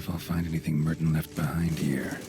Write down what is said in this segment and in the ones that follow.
if I'll find anything Merton left behind here.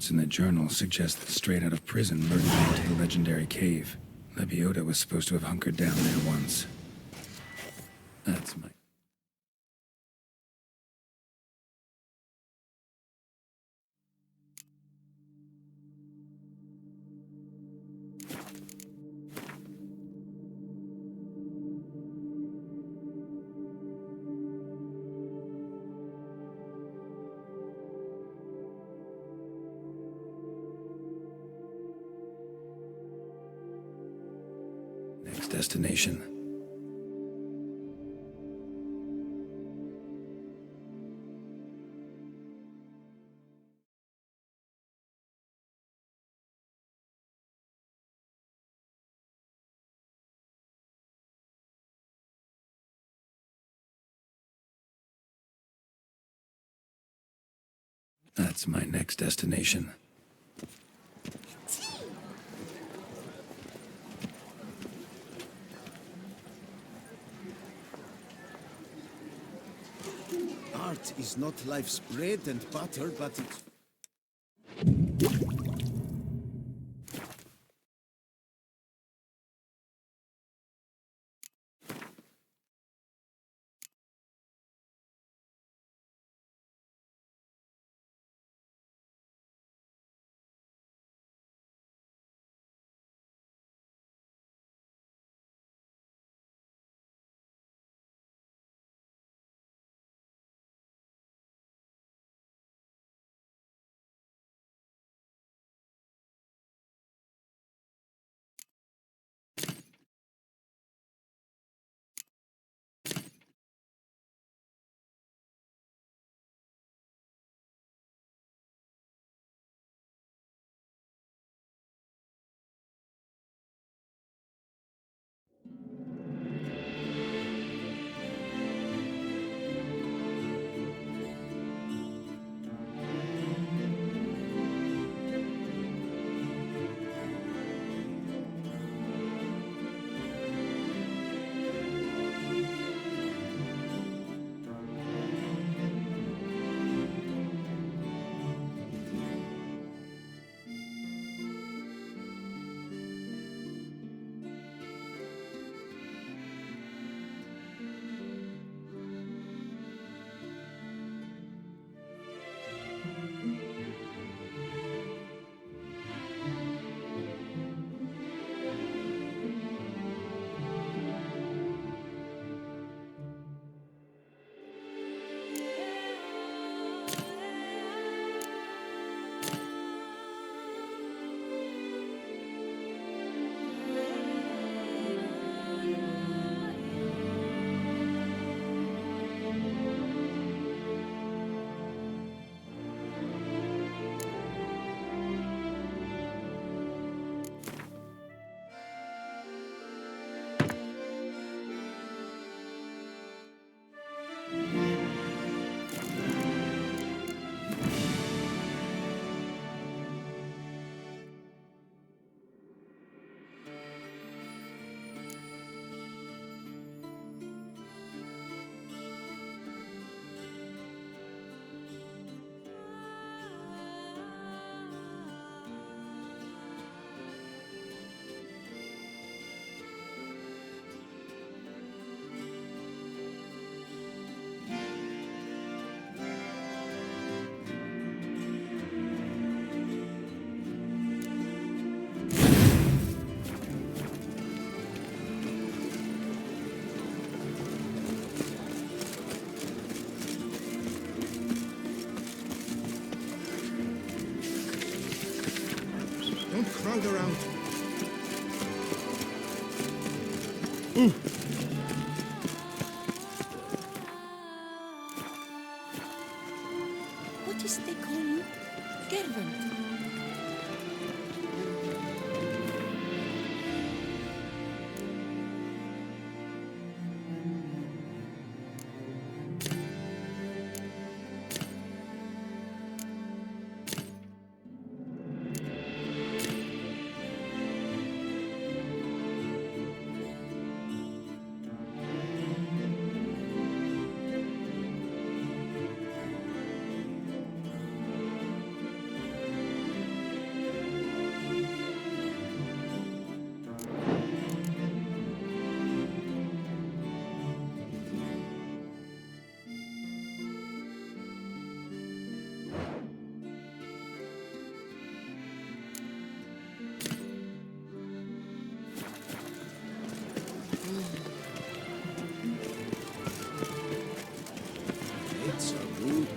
notes in the journal suggest that straight out of prison, Merton went to the legendary cave. Lebioda was supposed to have hunkered down there once. That's my... Next destination. That's my next destination. Art is not life's bread and butter, but it's... Don't crowd around. What is they call you? Gervin.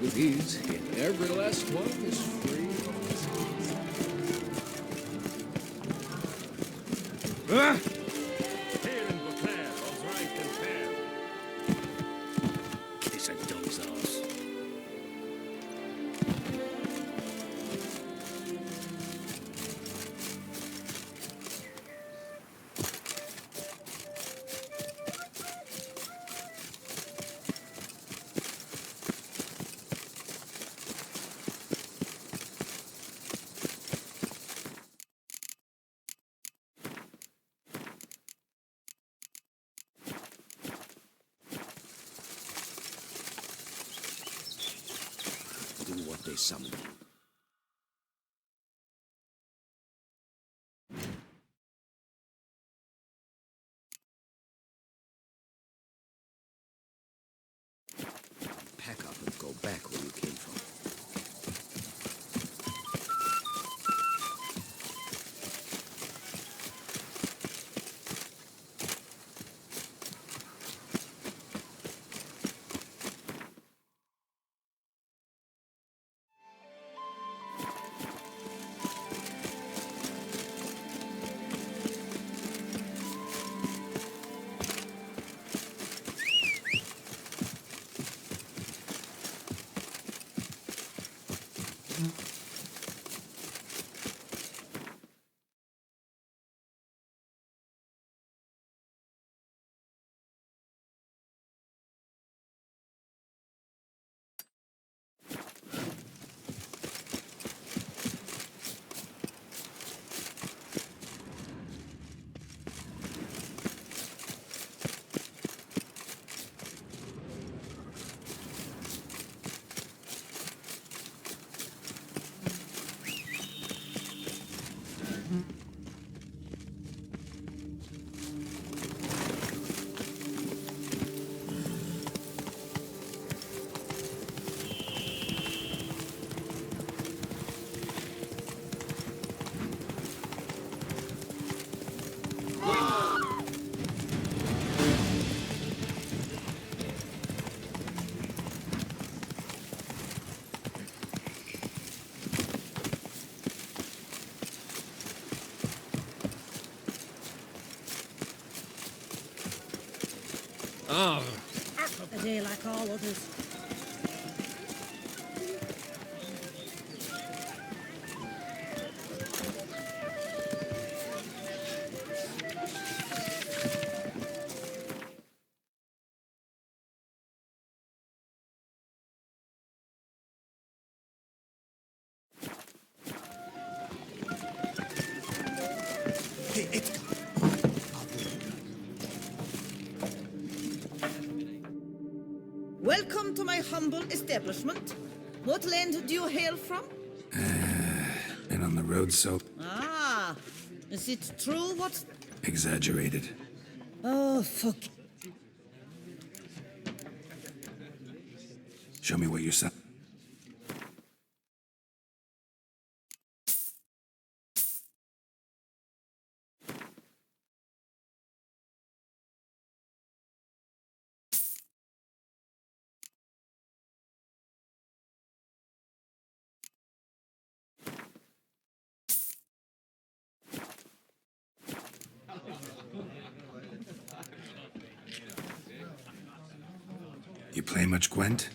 With these, every last one is free. Ah! Here in Wicther, all's right and fair. Case I doze off. Do what they summon. Pack up and go back where you came from. A day like all others. Hey, Edgar. Welcome to my humble establishment. What land do you hail from? Been on the road so Ah, is it true what... exaggerated. Oh, fuck. Show me what you said. You play much Gwent?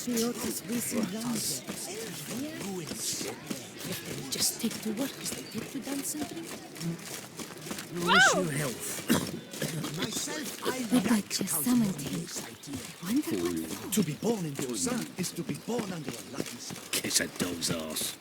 Lebiota's recent lunges. If they would just take to work as they did to dance something. Wish you health. The Dutch summoned him. Wonderful. To be born in Busan is to be born under a lucky star. Kiss a dog's ass.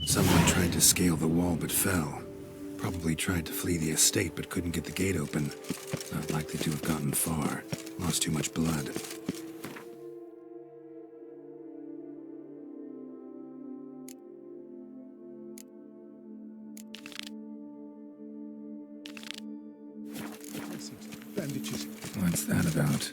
Someone tried to scale the wall but fell. Probably tried to flee the estate but couldn't get the gate open. Not likely to have gotten far. Lost too much blood. Bandages. What's that about?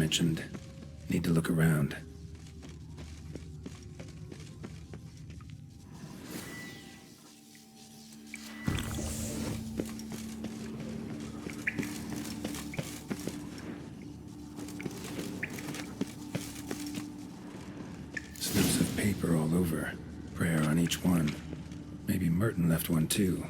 mentioned. Need to look around. Snips of paper all over. Prayer on each one. Maybe Merton left one too.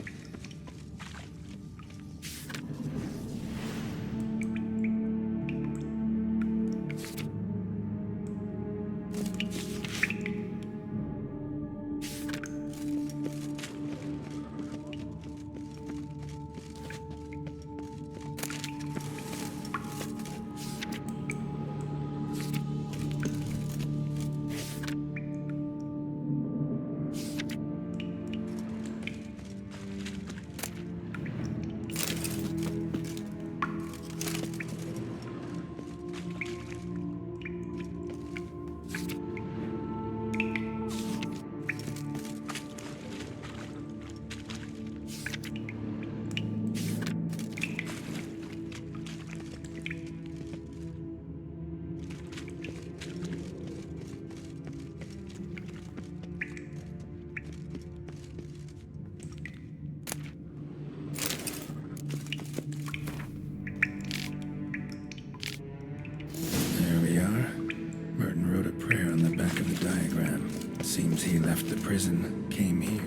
Seems he left the prison, came here.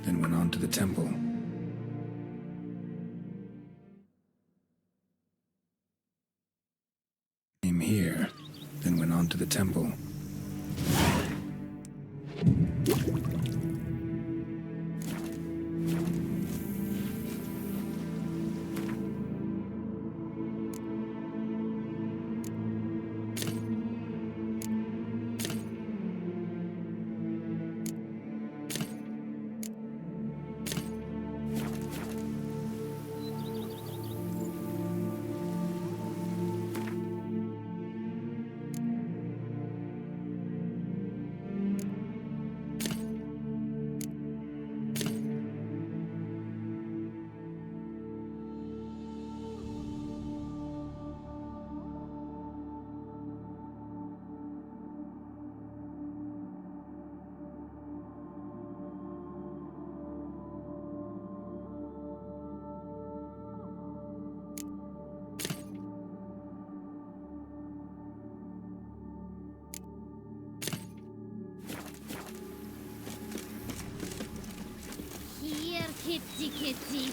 Then went on to the temple. Came here, then went on to the temple. Kitty, kitty.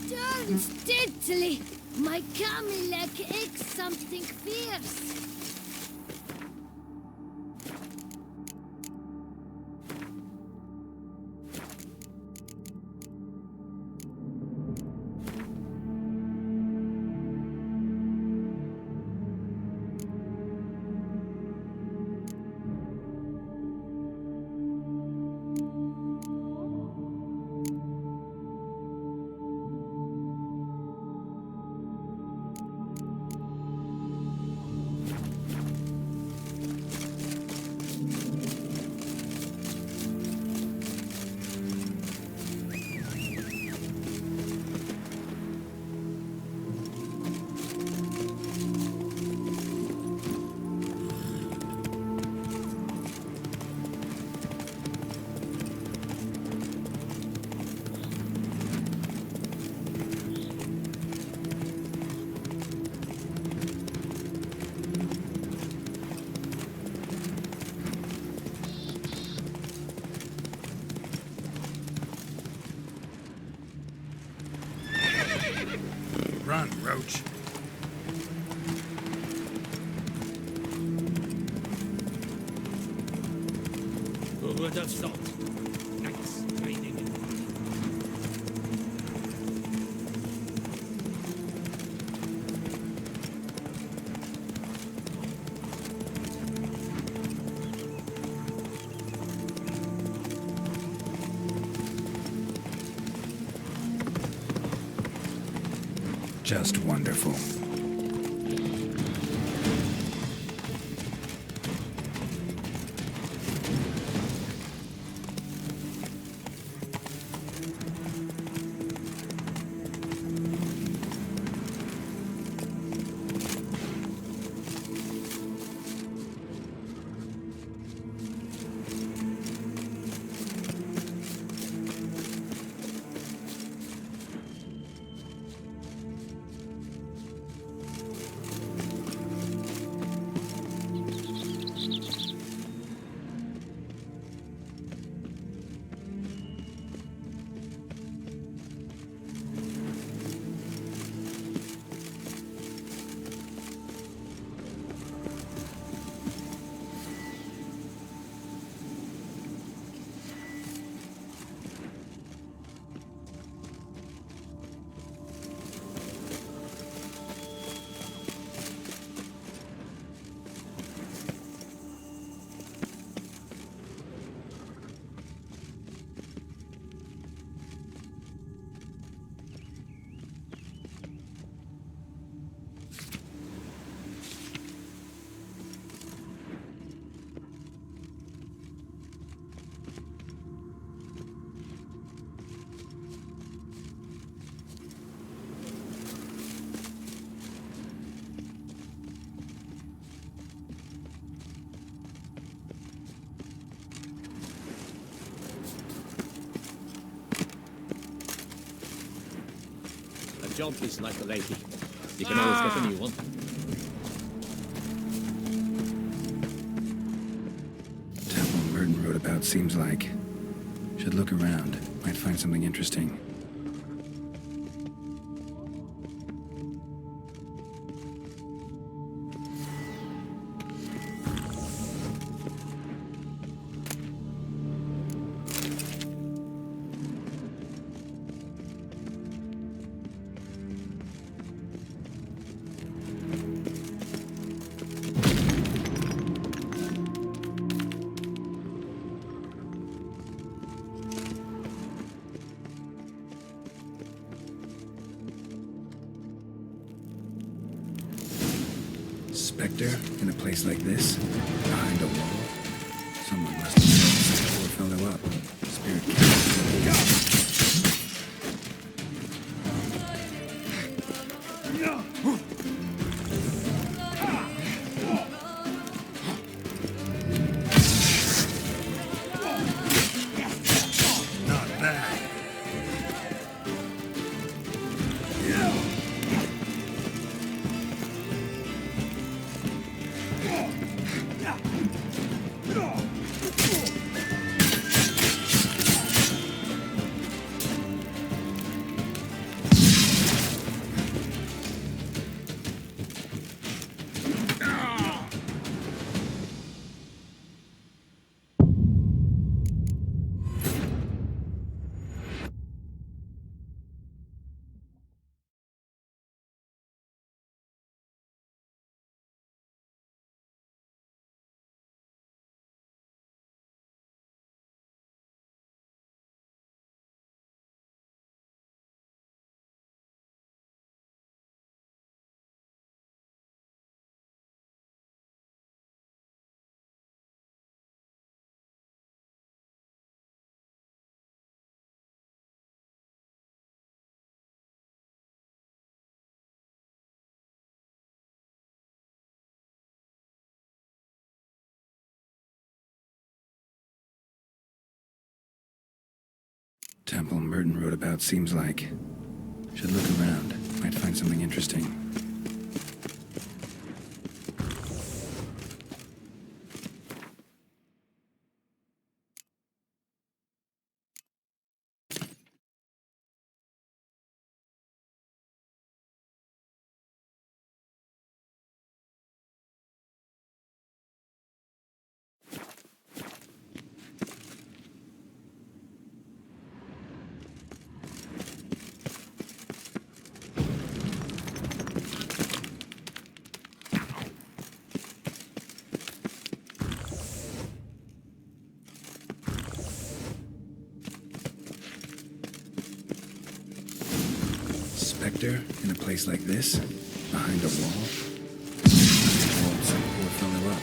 Turn steadily. My camel aches something fierce. Run, Roach. Who would have thought? Nice training. Just wonderful. A job is like a lady. You can always get a new one. Temple Merton wrote about seems like. Should look around. Might find something interesting. Spectre in a place like this? Behind a wall? Someone must have set the poor fellow up. Spirit can't. Not bad. Temple Merton wrote about seems like. Should look around. Might find something interesting. Wicther in a place like this? Behind a wall? Walled some poor fellow up.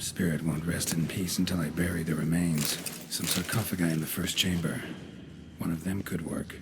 Spirit won't rest in peace until I bury the remains. Some sarcophagi in the first chamber. One of them could work.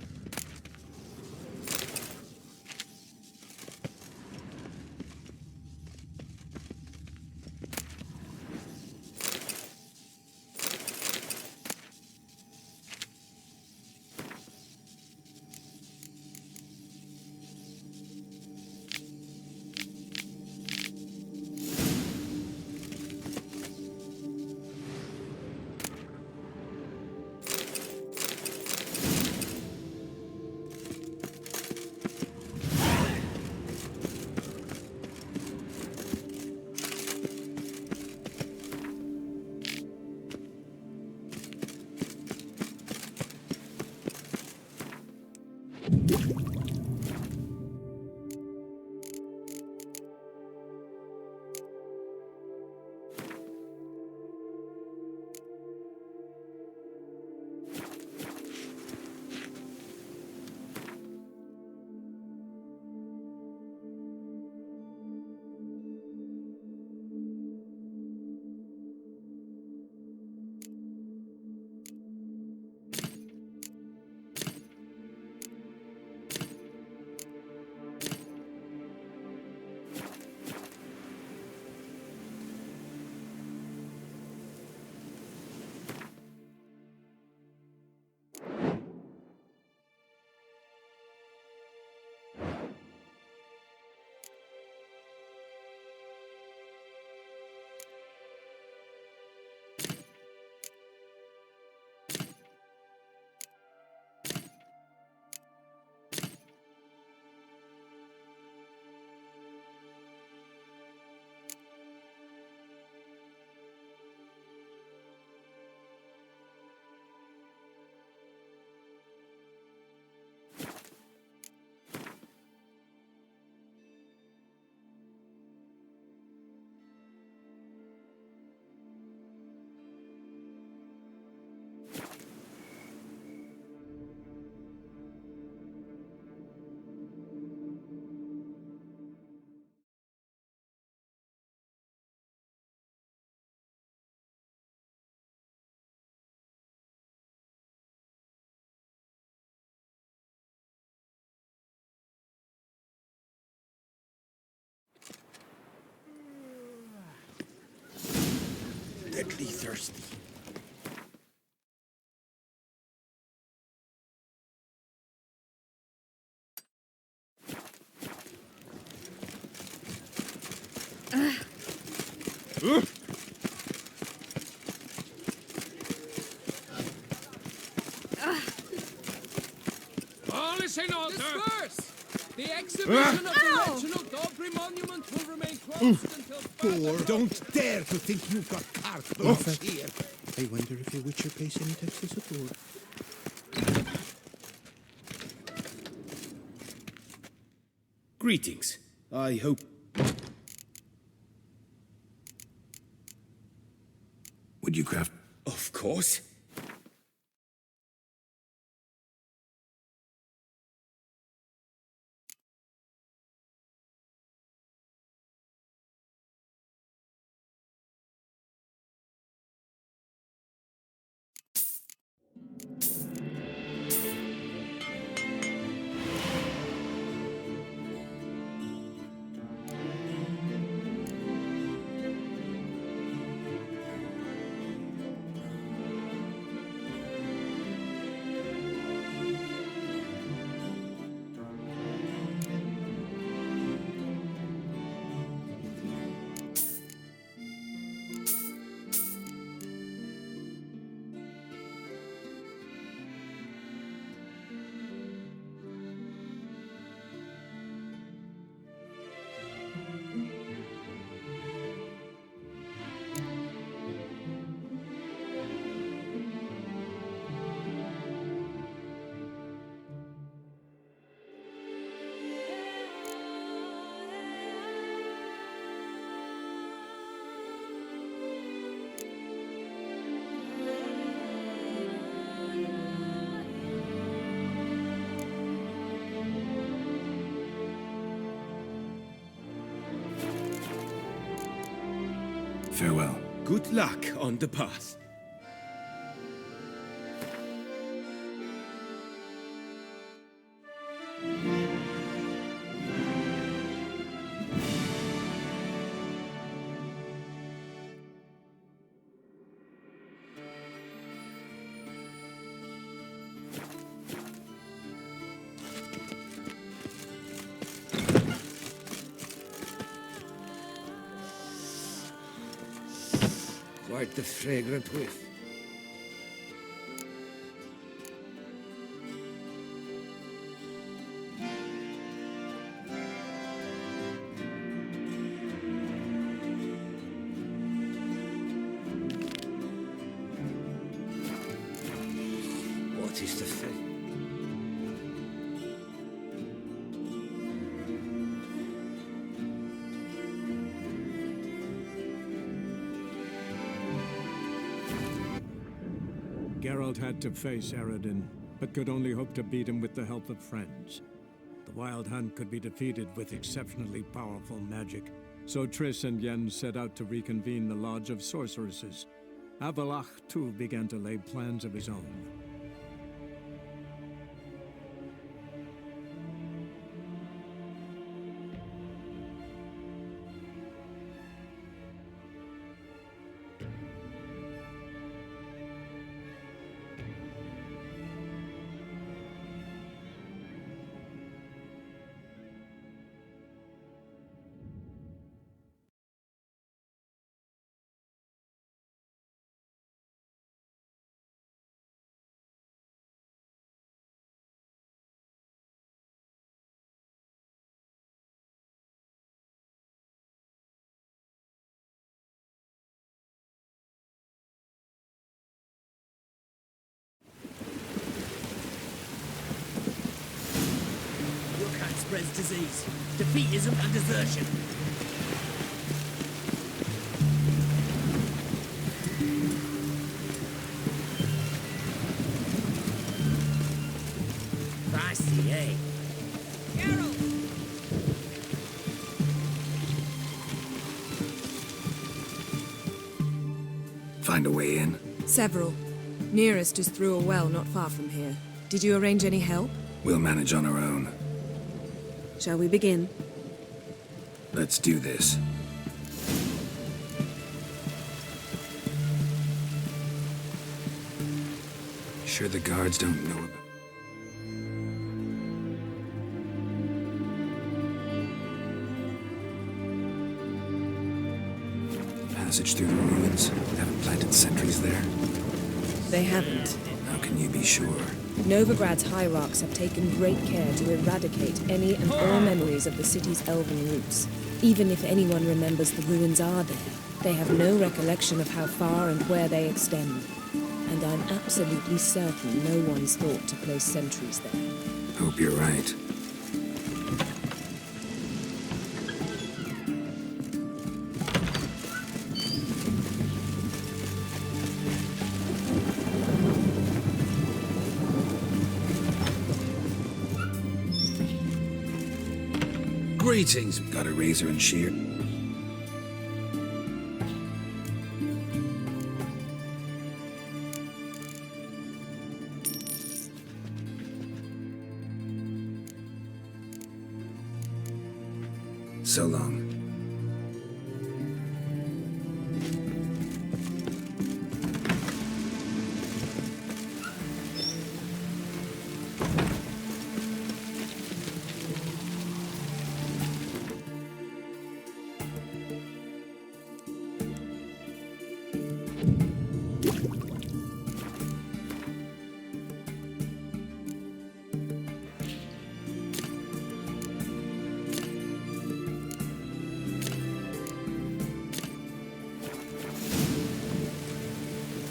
deadly thirsty. All is in order. Disperse! The exhibition of the regional Dobry monument will remain closed until Thor, don't dare to think you've got carte blanche here. I wonder if your Witcher pays any taxes at all. Greetings. I hope... Would you craft? Of course. Farewell. Good luck on the path. Quite the fragrant whiff. What is the fate? Geralt had to face Eredin, but could only hope to beat him with the help of friends. The Wild Hunt could be defeated with exceptionally powerful magic, so Triss and Yen set out to reconvene the Lodge of Sorceresses. Avalach, too, began to lay plans of his own. Spreads disease, defeatism and desertion. Feisty, eh? Geralt! Find a way in? Several. Nearest is through a well not far from here. Did you arrange any help? We'll manage on our own. Shall we begin? Let's do this. Sure the guards don't know about... Passage through the ruins? Haven't planted sentries there? They haven't. How can you be sure? Novigrad's hierarchs have taken great care to eradicate any and all memories of the city's elven roots. Even if anyone remembers the ruins are there, they have no recollection of how far and where they extend. And I'm absolutely certain no one's thought to place sentries there. Hope you're right. Greetings. Got a razor and shear? So long.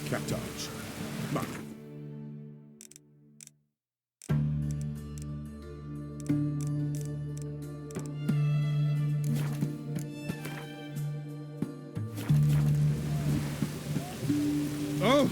Captage. Mark. Oh!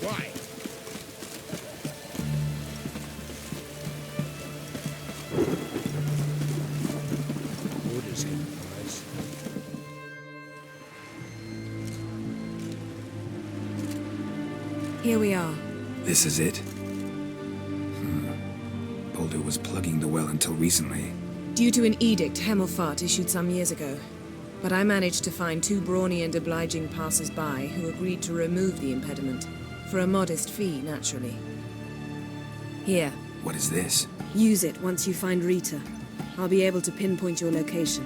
Why? Orders in, guys. Here we are. This is it? Boulder was plugging the well until recently. Due to an edict Hemelfart issued some years ago. But I managed to find two brawny and obliging passers-by who agreed to remove the impediment. For a modest fee, naturally. Here, What is this? use it once you find Rita. I'll be able to pinpoint your location.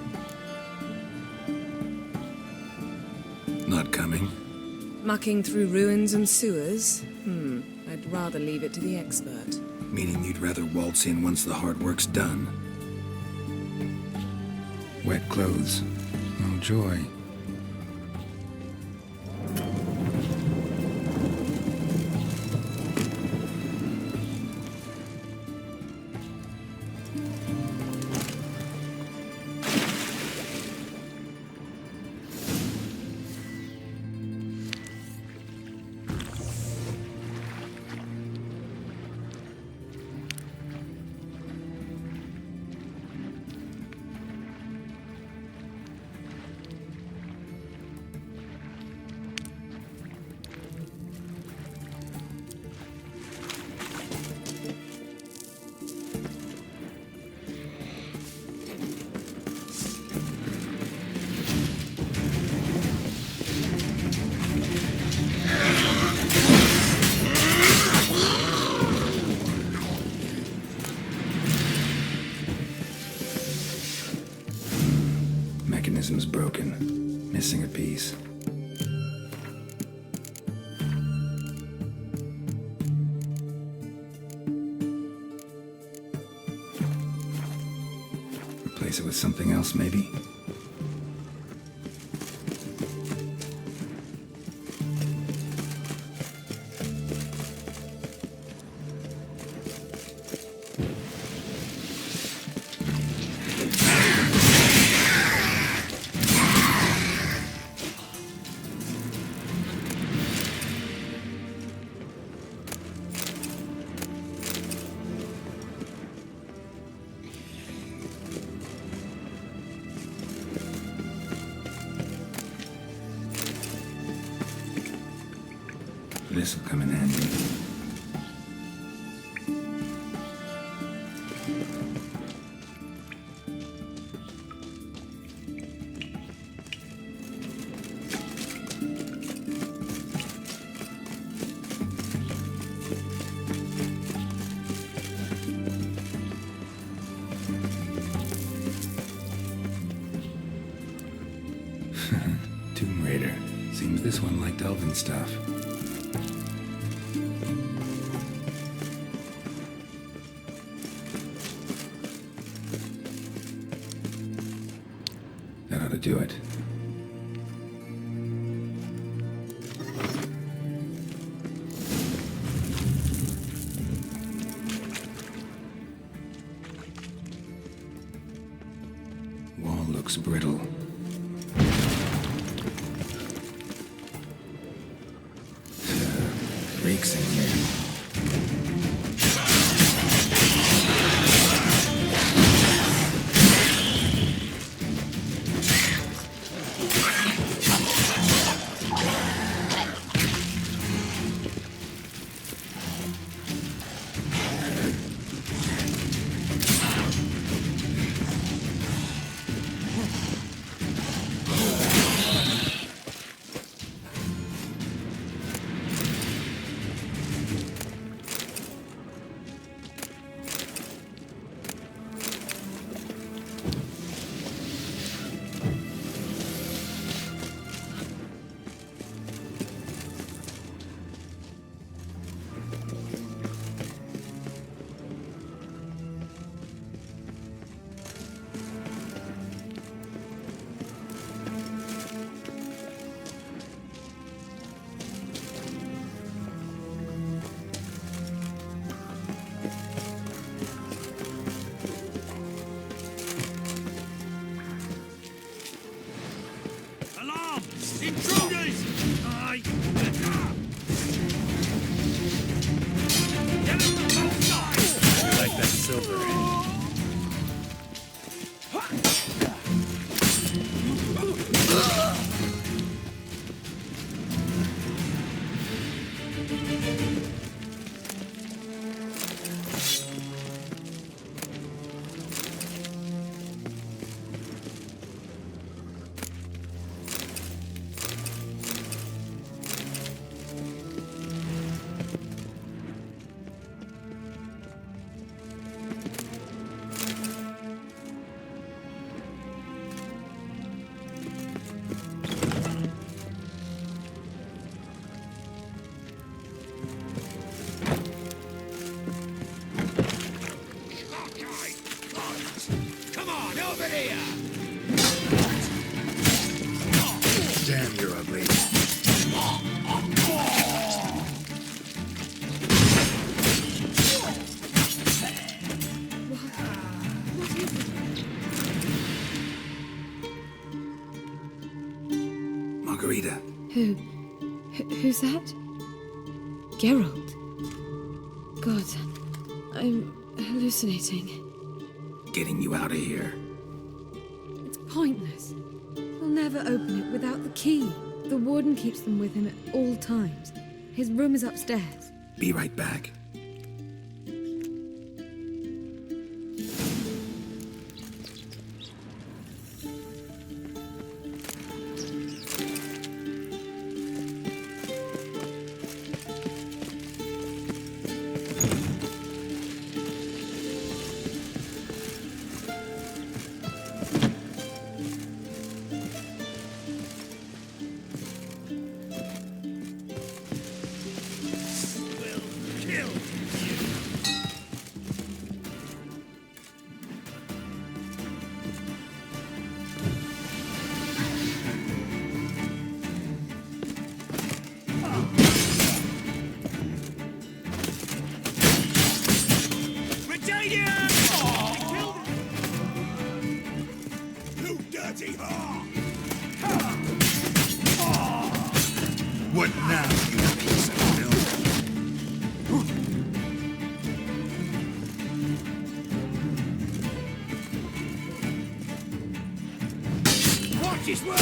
Not coming? Mucking through ruins and sewers? I'd rather leave it to the expert. Meaning you'd rather waltz in once the hard work's done? Wet clothes. Oh, joy. Mechanism's broken. Missing a piece. Replace it with something else, maybe? This'll come in handy. Tomb Raider. Seems this one liked elven stuff. That ought to do it. Wall looks brittle. Reeks in here. Intruders! You like that silver end? Damn, you're ugly. Margarita. Who's that? Geralt. God, I'm hallucinating. Getting you out of here. It's pointless. We'll never open it without the key. The warden keeps them with him at all times. His room is upstairs. Be right back. What now, you piece of filth? Watch his work!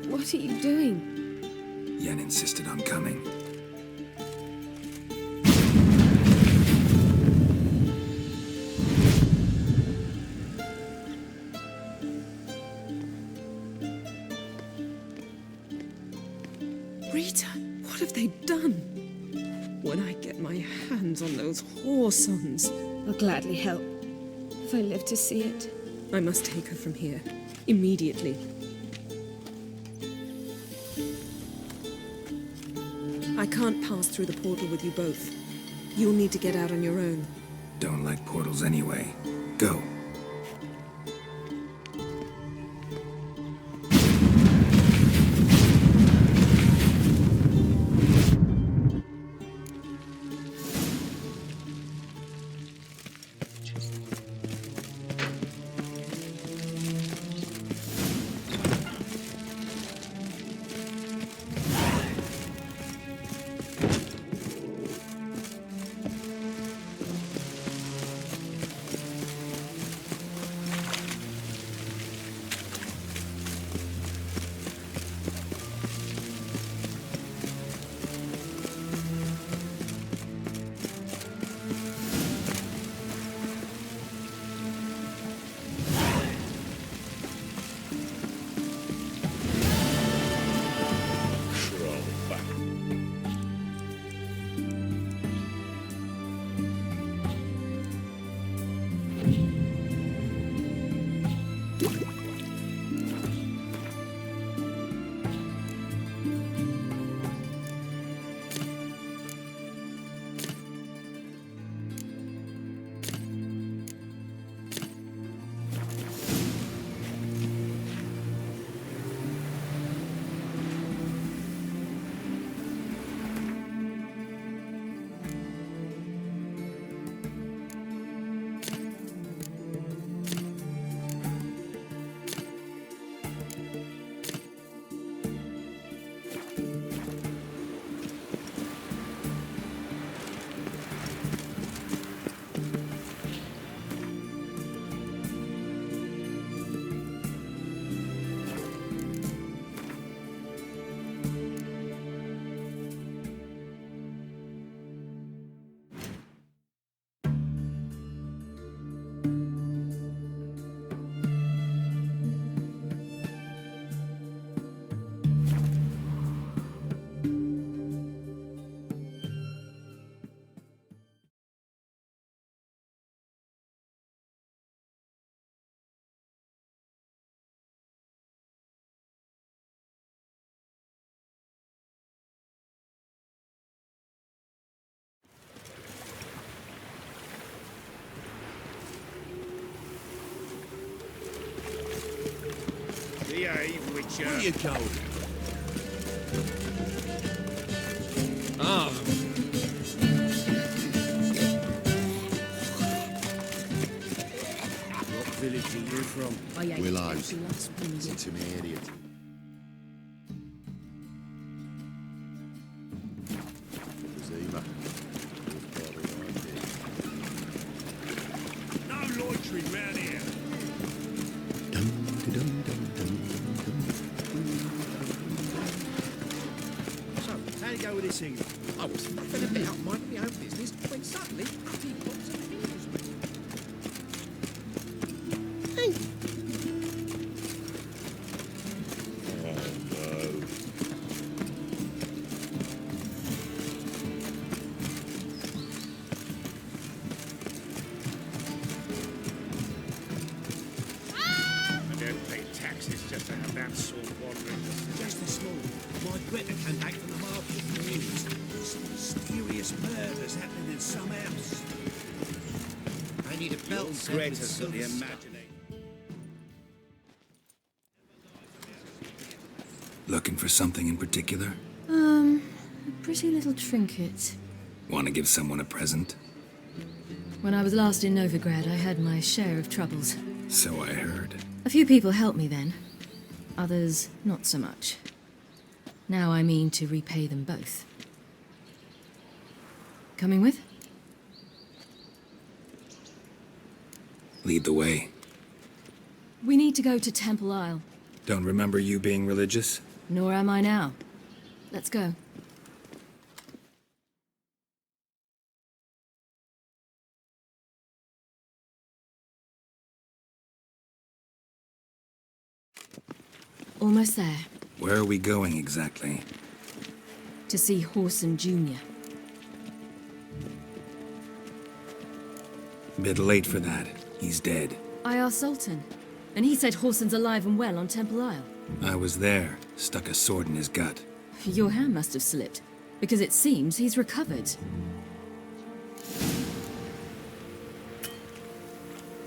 What are you doing? Yen insisted on coming. Rita, what have they done? When I get my hands on those whoresons, I'll gladly help, if I live to see it. I must take her from here, immediately. I can't pass through the portal with you both. You'll need to get out on your own. Don't like portals anyway. Go. Behave, Witcher. Where you going? Ah. What village are you from? Willows. It's an area. No loitering round here. So, how you go with this thing? I was muffing about minding my own business when suddenly he pops and heals me. I don't pay taxes just to have that sort wandering. Just this morning, my Wicther came back from the market with news. Some mysterious murders happening in some house. I need a belt set with silver stuff. Looking for something in particular? A pretty little trinket. Want to give someone a present? When I was last in Novigrad, I had my share of troubles. So I heard. A few people helped me then. Others, not so much. Now I mean to repay them both. Coming with? Lead the way. We need to go to Temple Isle. Don't remember you being religious? Nor am I now. Let's go. Almost there. Where are we going exactly? To see Horson Jr. Bit late for that. He's dead. I asked Sultan, and he said Horson's alive and well on Temple Isle. I was there. Stuck a sword in his gut. Your hand must have slipped, because it seems he's recovered.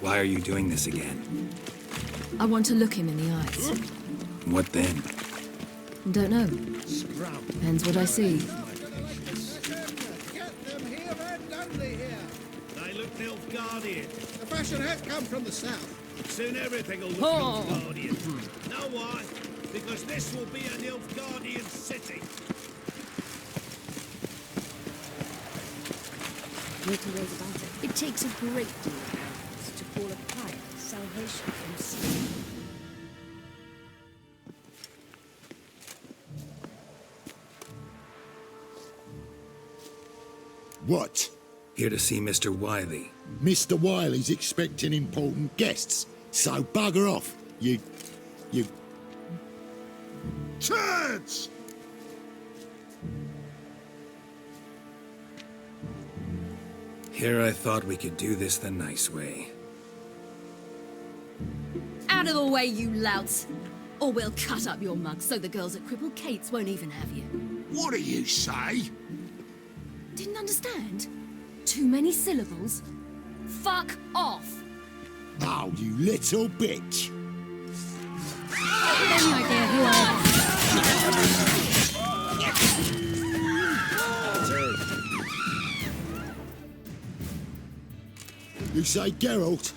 Why are you doing this again? I want to look him in the eyes. What then? Don't know. Depends what I see. Get them here and only here. They look Nilfgaardian. The fashion has come from the south. Soon everything will look Nilfgaardian. Know why? Because this will be a Nilfgaardian city. Little ways about it. It takes a great deal of arrogance to call a client salvation from sin. What? Here to see Mr. Wiley. Mr. Wiley's expecting important guests, so bugger off, you... Turds! Here I thought we could do this the nice way. Out of the way, you louts! Or we'll cut up your mug so the girls at Cripple Kate's won't even have you. What do you say? Didn't understand? Too many syllables? Fuck off! Oh, you little bitch! Any idea who I am? You say Geralt?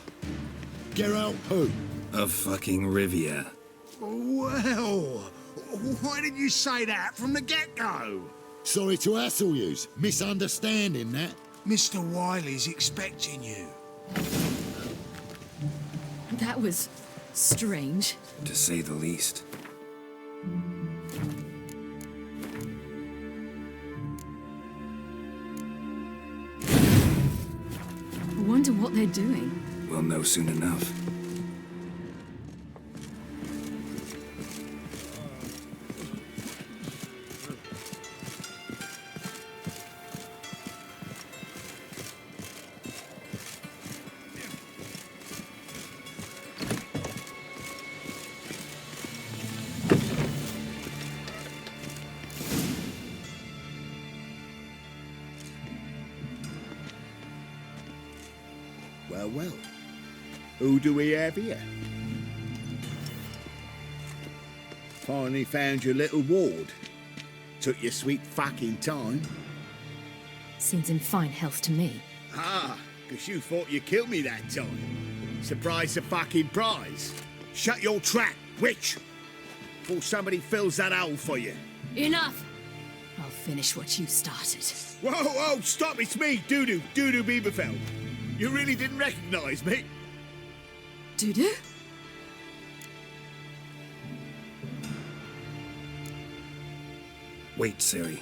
Geralt who? Of fucking Rivia. Well, why didn't you say that from the get-go? Sorry to hassle yous. Misunderstanding that. Mr. Wiley's expecting you. That was strange. To say the least. I wonder what they're doing. We'll know soon enough. Well. Who do we have here? Finally found your little ward. Took your sweet fucking time. Seems in fine health to me. Ah, because you thought you killed me that time. Surprise the fucking prize. Shut your trap, witch! Before somebody fills that hole for you. Enough! I'll finish what you started. Whoa, stop, it's me, Dudu Bieberfeld. You really didn't recognize me? Dudu? Wait, Ciri.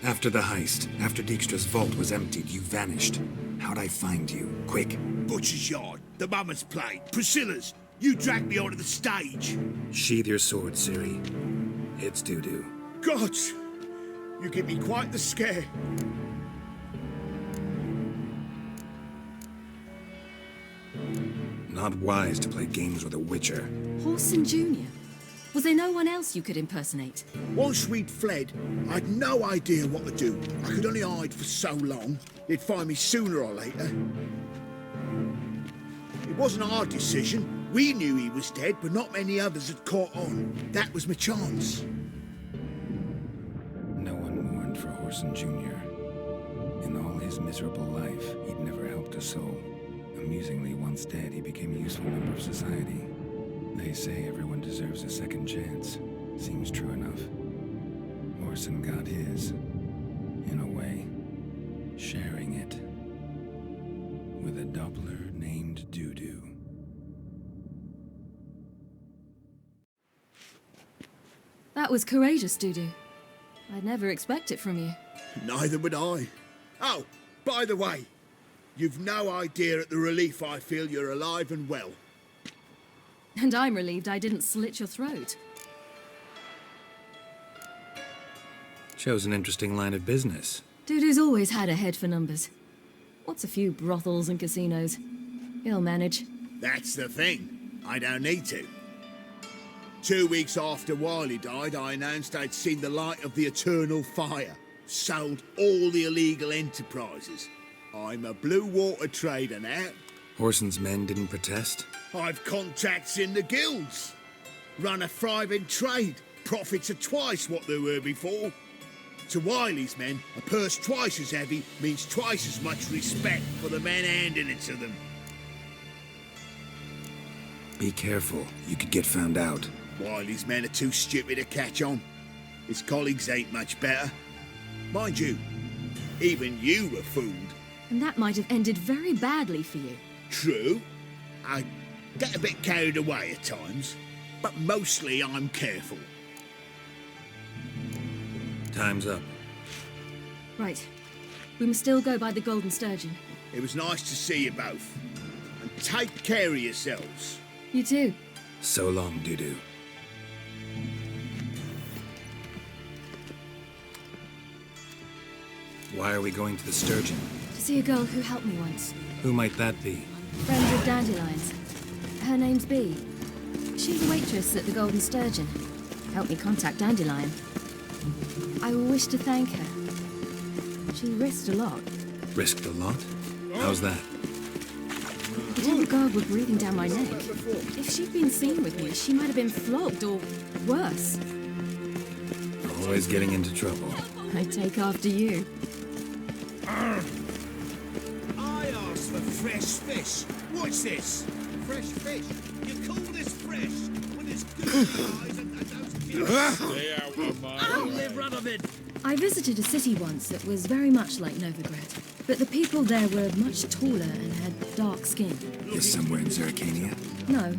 After the heist, after Dijkstra's vault was emptied, you vanished. How'd I find you? Quick. Butcher's Yard, the Mama's Plate, Priscilla's. You dragged me onto the stage. Sheathe your sword, Ciri. It's Dudu. God, you give me quite the scare. Not wise to play games with a Witcher. Horson Jr. Was there no one else you could impersonate? Once we'd fled, I'd no idea what to do. I could only hide for so long. They'd find me sooner or later. It wasn't our decision. We knew he was dead, but not many others had caught on. That was my chance. No one mourned for Horson Jr. In all his miserable life, he'd never helped a soul. Amusingly, once dead, he became a useful member of society. They say everyone deserves a second chance. Seems true enough. Horson got his, in a way, sharing it with a Doppler named Dudu. That was courageous, Dudu. I'd never expect it from you. Neither would I. Oh, by the way, you've no idea at the relief I feel you're alive and well. And I'm relieved I didn't slit your throat. Shows an interesting line of business. Dudu's always had a head for numbers. What's a few brothels and casinos? He'll manage. That's the thing. I don't need to. 2 weeks after Wiley died, I announced I'd seen the light of the eternal fire. Sold all the illegal enterprises. I'm a blue water trader now. Horson's men didn't protest? I've contacts in the guilds. Run a thriving trade. Profits are twice what they were before. To Wiley's men, a purse twice as heavy means twice as much respect for the men handing it to them. Be careful. You could get found out. Wiley's men are too stupid to catch on. His colleagues ain't much better. Mind you, even you were fooled. And that might have ended very badly for you. True. I get a bit carried away at times, but mostly I'm careful. Time's up. Right. We must still go by the Golden Sturgeon. It was nice to see you both. And take care of yourselves. You too. So long, Dudu. Why are we going to the Sturgeon? To see a girl who helped me once. Who might that be? Friend of Dandelion's. Her name's Bee. She's a waitress at the Golden Sturgeon. Helped me contact Dandelion. I wish to thank her. She risked a lot. Risked a lot? How's that? The Temple Guard were breathing down my neck. If she'd been seen with me, she might have been flogged or worse. Always getting into trouble. I take after you. I asked for fresh fish. What's this? Fresh fish. You call this fresh when it's good eyes and those kids? Stay out of my live run of it. I visited a city once that was very much like Novigrad, but the people there were much taller and had dark skin. Is somewhere in Zerkania? No,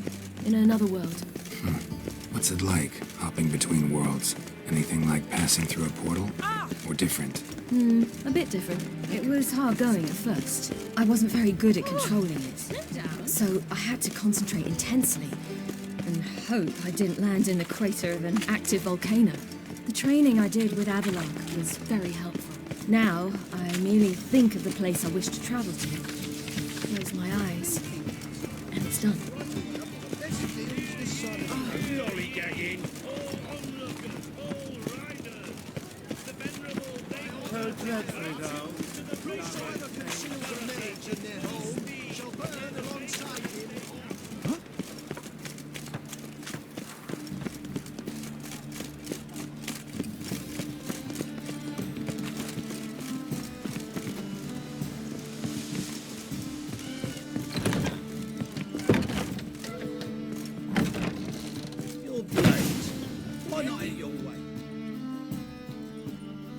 in another world. What's it like, hopping between worlds? Anything like passing through a portal? Or different? A bit different. It was hard going at first. I wasn't very good at controlling it. So I had to concentrate intensely and hope I didn't land in the crater of an active volcano. The training I did with Avalok was very helpful. Now, I merely think of the place I wish to travel to, close my eyes, and it's done.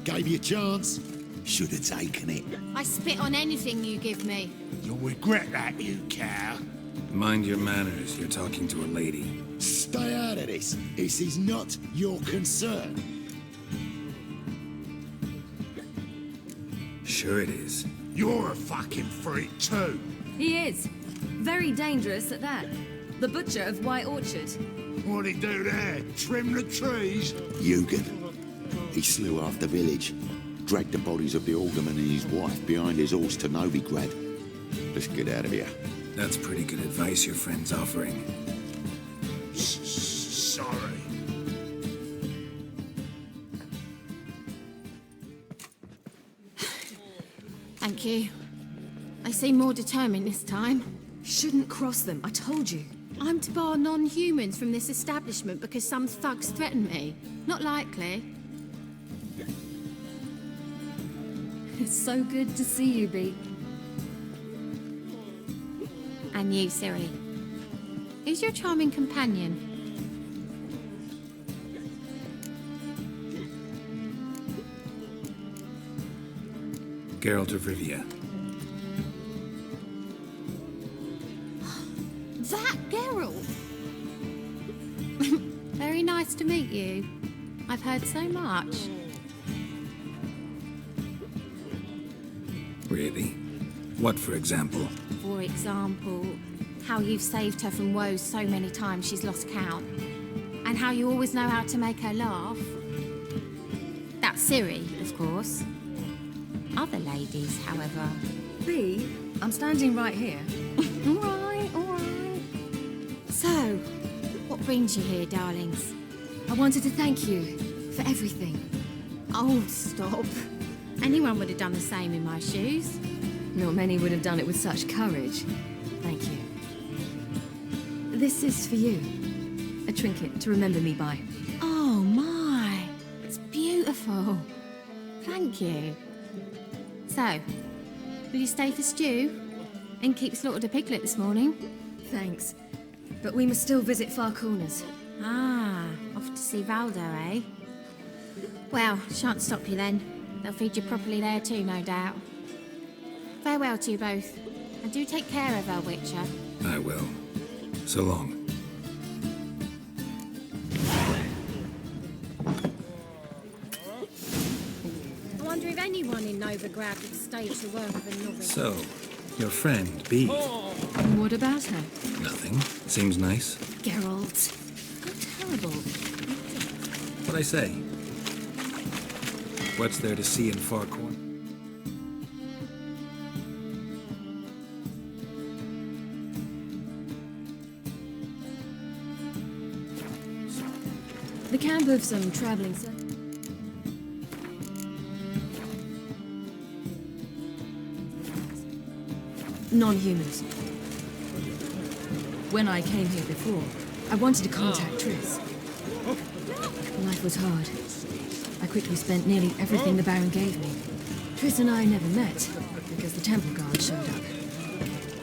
Gave you a chance. Should have taken it. I spit on anything you give me. You'll regret that, you cow. Mind your manners. You're talking to a lady. Stay out of this. This is not your concern. Sure it is. You're a fucking freak too. He is. Very dangerous at that. The butcher of White Orchard. What'd he do there? Trim the trees? Eugen. He slew half the village. Dragged the bodies of the alderman and his wife behind his horse to Novigrad. Let's get out of here. That's pretty good advice your friend's offering. Sorry. Thank you. They seem more determined this time. Shouldn't cross them, I told you. I'm to bar non-humans from this establishment because some thugs threaten me. Not likely. It's so good to see you, Bee. And you, Ciri. Who's your charming companion? Geralt of Rivia. That Geralt! Very nice to meet you. I've heard so much. Really? What, for example? For example, how you've saved her from woes so many times she's lost count. And how you always know how to make her laugh. That's Ciri, of course. Other ladies, however... B, I'm standing right here. All right, all right. So, what brings you here, darlings? I wanted to thank you for everything. Oh, stop. Anyone would have done the same in my shoes. Not many would have done it with such courage. Thank you. This is for you. A trinket to remember me by. Oh, my. It's beautiful. Thank you. So, will you stay for stew? And keep slaughtered a piglet this morning? Thanks. But we must still visit Far Corners. Ah, off to see Valdo, eh? Well, shan't stop you then. They'll feed you properly there too, no doubt. Farewell to you both. And do take care of her, Witcher. I will. So long. I wonder if anyone in Novigrad would stage the work of a novice. So, your friend, B. What about her? Nothing. Seems nice. Geralt. How terrible. What'd I say? What's there to see in Far Corners? The camp of some traveling... Non-humans. When I came here before, I wanted to contact Triss. Life was hard. I quickly spent nearly everything the Baron gave me. Triss and I never met, because the temple guard showed up.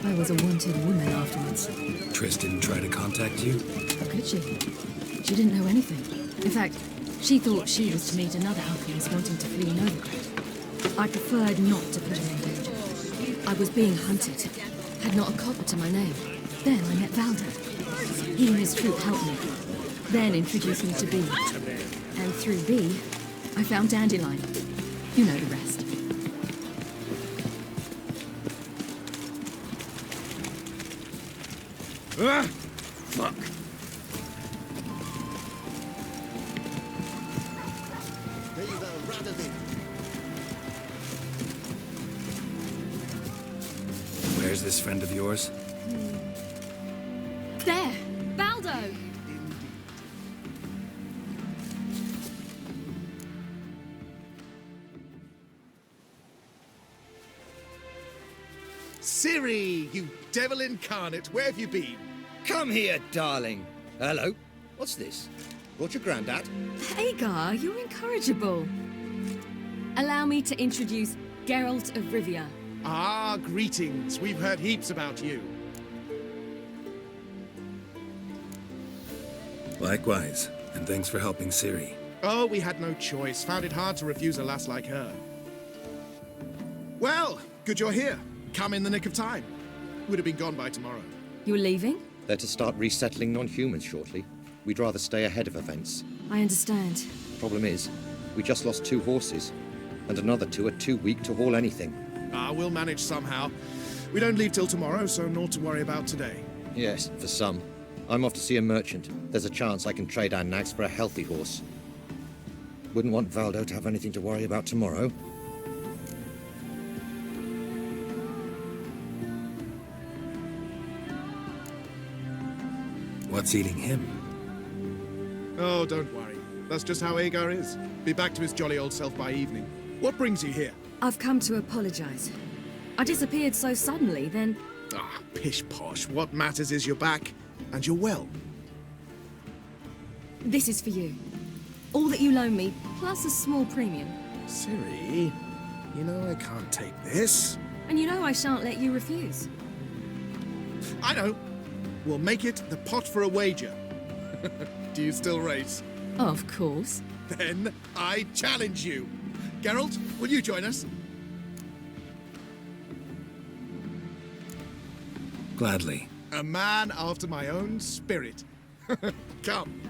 I was a wanted woman afterwards. Triss didn't try to contact you? How could she? She didn't know anything. In fact, she thought she was to meet another alchemist wanting to flee Novigrad. I preferred not to put her in danger. I was being hunted. Had not a copper to my name. Then I met Valdo. He and his troop helped me. Then introduced me to B. And through B, I found Dandelion. You know the rest. Ah! Fuck. Where's this friend of yours? There! Baldo! Ciri, you devil incarnate, where have you been? Come here, darling. Hello. What's this? Brought your granddad? Hagar, you're incorrigible. Allow me to introduce Geralt of Rivia. Ah, greetings. We've heard heaps about you. Likewise, and thanks for helping Ciri. Oh, we had no choice. Found it hard to refuse a lass like her. Well, good you're here. Come in the nick of time. Would have been gone by tomorrow. You're leaving? They're to start resettling non-humans shortly. We'd rather stay ahead of events. I understand. Problem is, we just lost 2 horses, and another 2 are too weak to haul anything. Ah, we'll manage somehow. We don't leave till tomorrow, so naught to worry about today. Yes, for some. I'm off to see a merchant. There's a chance I can trade our nags for a healthy horse. Wouldn't want Valdo to have anything to worry about tomorrow. What's eating him? Oh, don't worry. That's just how Agar is. Be back to his jolly old self by evening. What brings you here? I've come to apologize. I disappeared so suddenly, then... Ah, pish-posh. What matters is you're back, and you're well. This is for you. All that you loan me, plus a small premium. Ciri, you know I can't take this. And you know I shan't let you refuse. I know. We'll make it the pot for a wager. Do you still race? Of course. Then I challenge you. Geralt, will you join us? Gladly. A man after my own spirit. Come.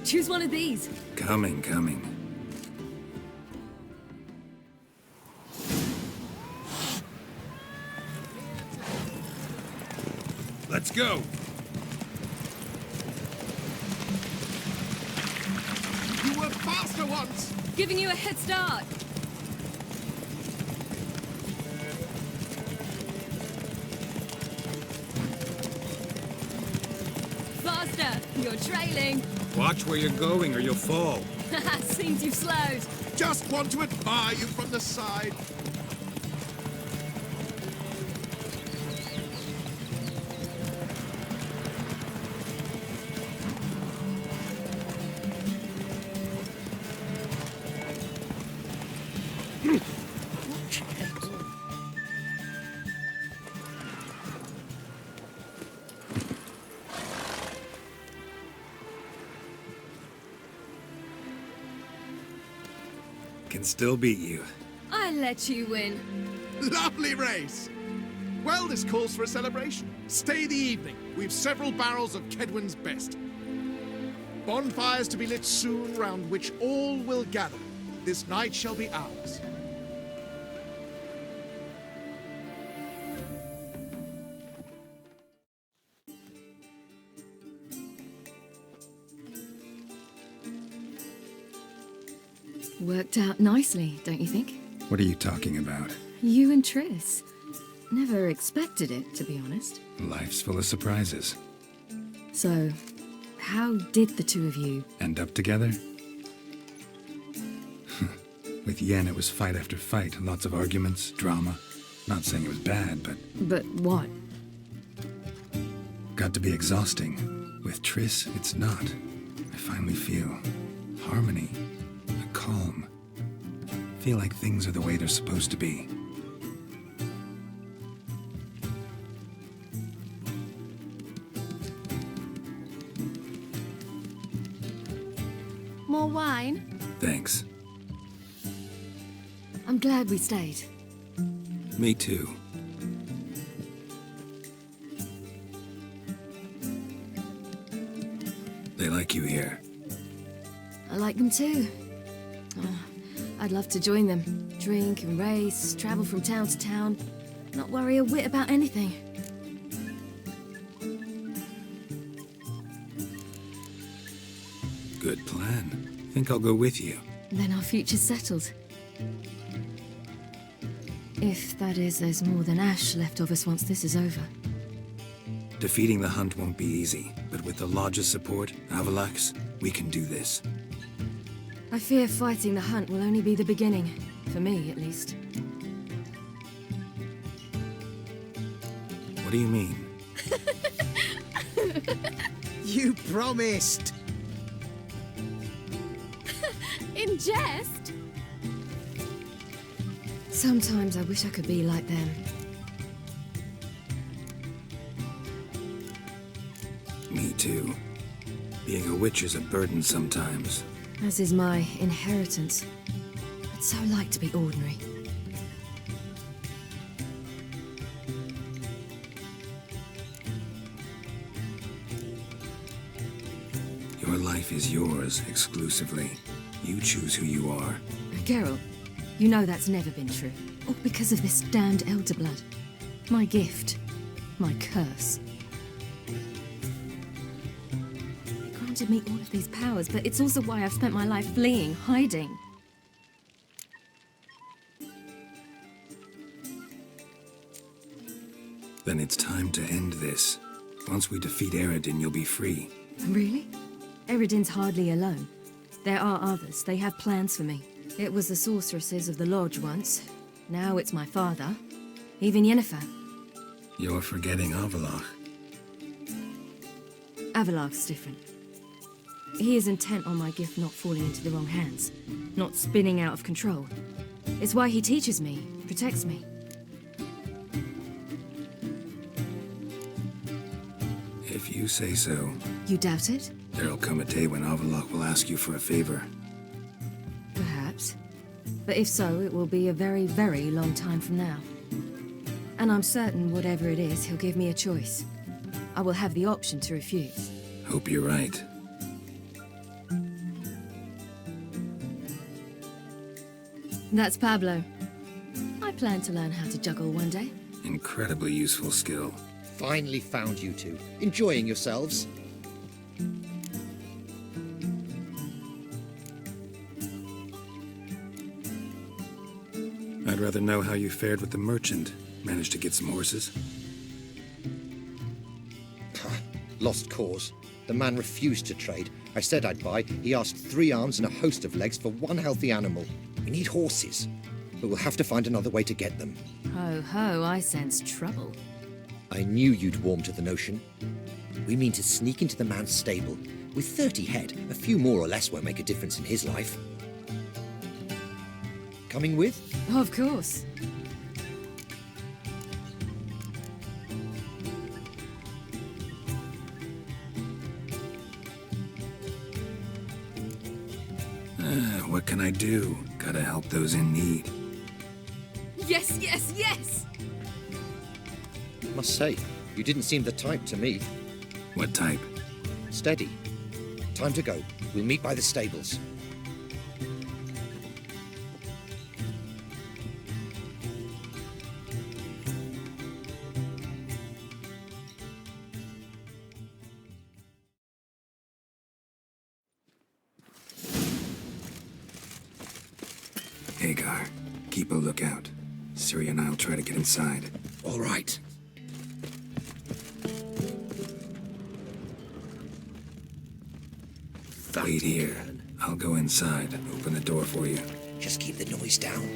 Choose one of these. Coming. Let's go. You were faster once! Giving you a head start. Faster! You're trailing. Watch where you're going or you'll fall. Seems you've slowed. Just want to admire you from the side. Can still beat you. I let you win. Lovely race! Well, this calls for a celebration. Stay the evening. We've several barrels of Kedwin's best. Bonfires to be lit soon, round which all will gather. This night shall be ours. Worked out nicely, don't you think? What are you talking about? You and Triss. Never expected it, to be honest. Life's full of surprises. So, how did the two of you... End up together? With Yen, it was fight after fight. Lots of arguments, drama. Not saying it was bad, but... But what? Got to be exhausting. With Triss, it's not. I finally feel harmony. A calm. Feel like things are the way they're supposed to be. More wine? Thanks. I'm glad we stayed. Me too. They like you here. I like them too. Oh, I'd love to join them. Drink and race, travel from town to town. Not worry a whit about anything. Good plan. Think I'll go with you. Then our future's settled. If, that is, there's more than ash left of us once this is over. Defeating the hunt won't be easy, but with the Lodge's support, Avalax, we can do this. I fear fighting the hunt will only be the beginning. For me, at least. What do you mean? You promised! In jest? Sometimes I wish I could be like them. Me too. Being a witch is a burden sometimes. As is my inheritance. I'd so like to be ordinary. Your life is yours exclusively. You choose who you are. Geralt, you know that's never been true. All because of this damned elder blood. My gift. My curse. It granted me all of these powers, but it's also why I've spent my life fleeing, hiding. Then it's time to end this. Once we defeat Eredin, you'll be free. Really? Eredin's hardly alone. There are others. They have plans for me. It was the sorceresses of the Lodge once. Now it's my father. Even Yennefer. You're forgetting Avalach. Avalach's different. He is intent on my gift not falling into the wrong hands. Not spinning out of control. It's why he teaches me, protects me. If you say so. You doubt it? There'll come a day when Avalach will ask you for a favor. Perhaps. But if so, it will be a very, very long time from now. And I'm certain whatever it is, he'll give me a choice. I will have the option to refuse. Hope you're right. That's Pablo. I plan to learn how to juggle one day. Incredibly useful skill. Finally found you two. Enjoying yourselves? I'd rather know how you fared with the merchant. Managed to get some horses? Lost cause. The man refused to trade. I said I'd buy. He asked 3 arms and a host of legs for 1 healthy animal. We need horses, but we'll have to find another way to get them. Ho ho, I sense trouble. I knew you'd warm to the notion. We mean to sneak into the man's stable. With 30 head, a few more or less won't make a difference in his life. Coming with? Of course. What can I do? Gotta help those in need. Yes, yes, yes! Must say, you didn't seem the type to me. What type? Steady. Time to go. We'll meet by the stables. Hagar, keep a lookout. Ciri and I'll try to get inside. All right. Wait here. I'll go inside and open the door for you. Just keep the noise down.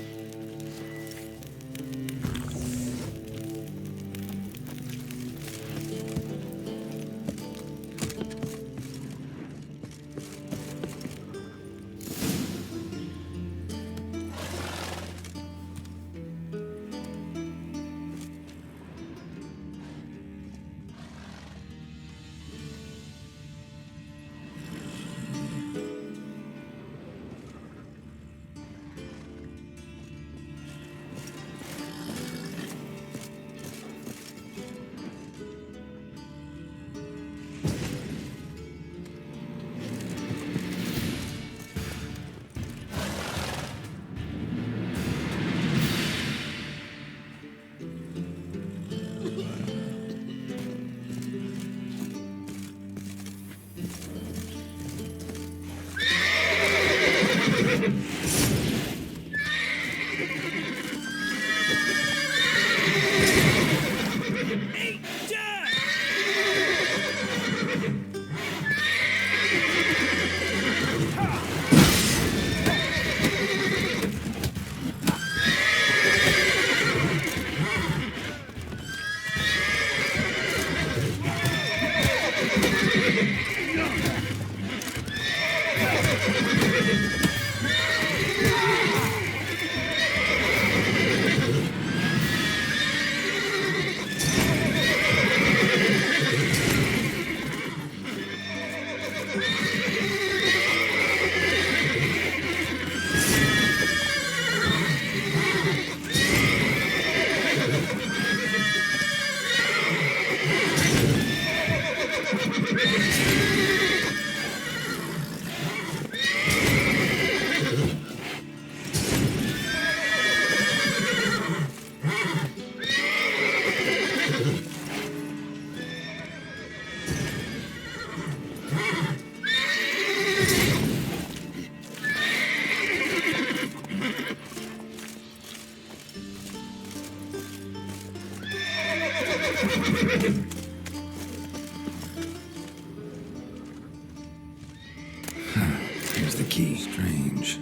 Here's the key. Strange.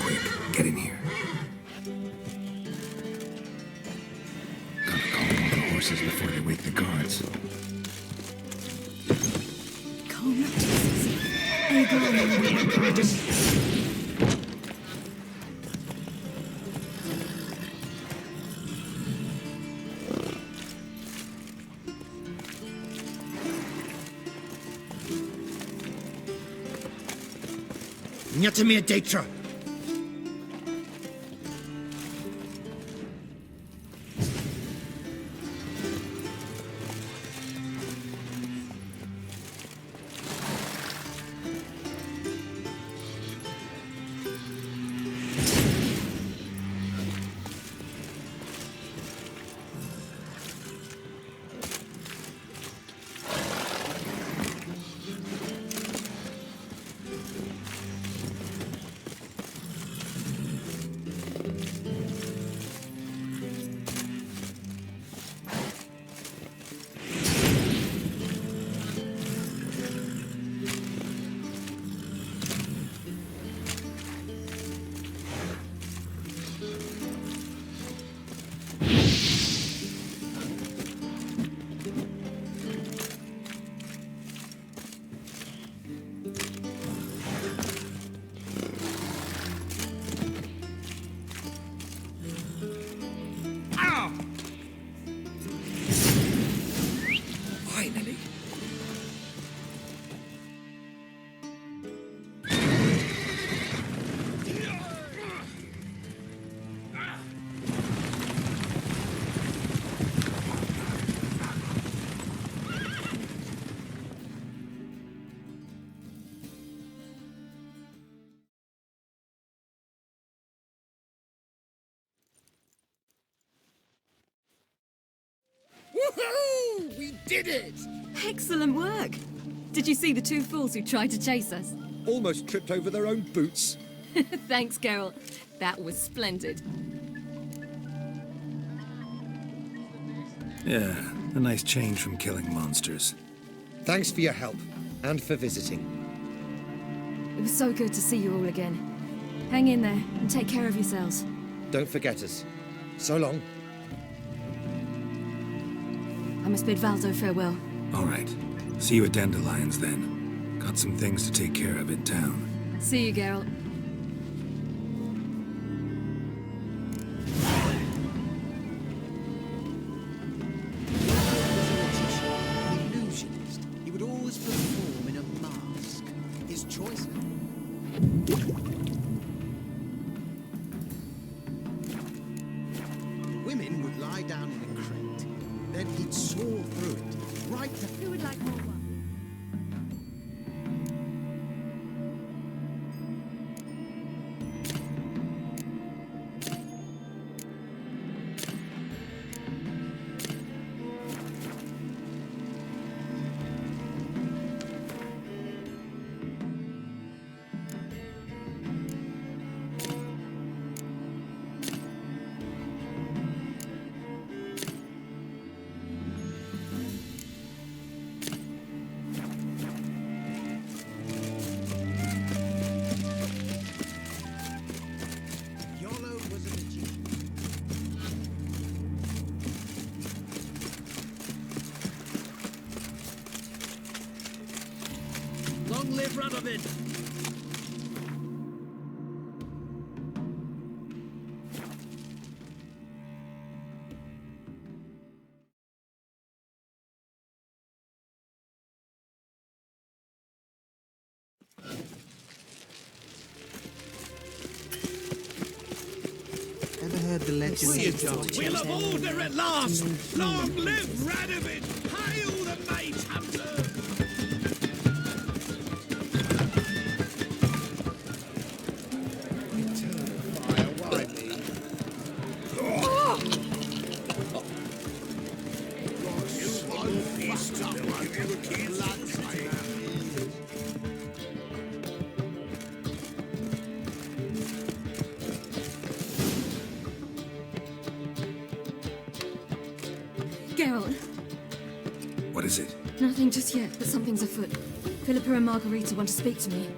Quick, get in here. Gotta call all the horses before they wake the guards. Calm up, Jesus. Nyatamir Datra. Woohoo! We did it! Excellent work. Did you see the two fools who tried to chase us? Almost tripped over their own boots. Thanks, Carol. That was splendid. Yeah, a nice change from killing monsters. Thanks for your help, and for visiting. It was so good to see you all again. Hang in there and take care of yourselves. Don't forget us. So long. I must bid Valdo farewell. All right. See you at Dandelions, then. Got some things to take care of in town. See you, Geralt. An illusionist. He would always perform in a mask. His choice. Women would lie down in a crate. Then he'd saw through it. Right to... Who would like more wine? Yolo was a magician. Long live Radovid! Ever heard the legend? Wheel of Order at last! Long live Radovid! Hail the Mage Hunter! Geralt, What is it? nothing just yet, but something's afoot. Philippa and Margarita want to speak to me.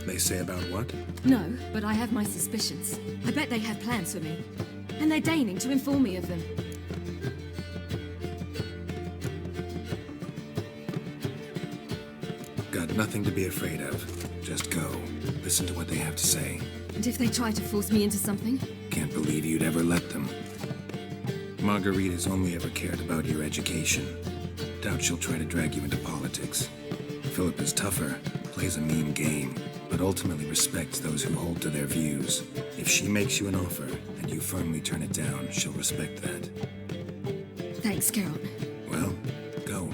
They say about what? No, but I have my suspicions. I bet they have plans for me. And they're deigning to inform me of them. Got nothing to be afraid of. Just go. Listen to what they have to say. And if they try to force me into something? Can't believe you'd ever let them. Margarita's only ever cared about your education. Doubt she'll try to drag you into politics. Philip is tougher, plays a mean game, but ultimately respects those who hold to their views. If she makes you an offer, and you firmly turn it down, she'll respect that. Thanks, Geralt. Well, go.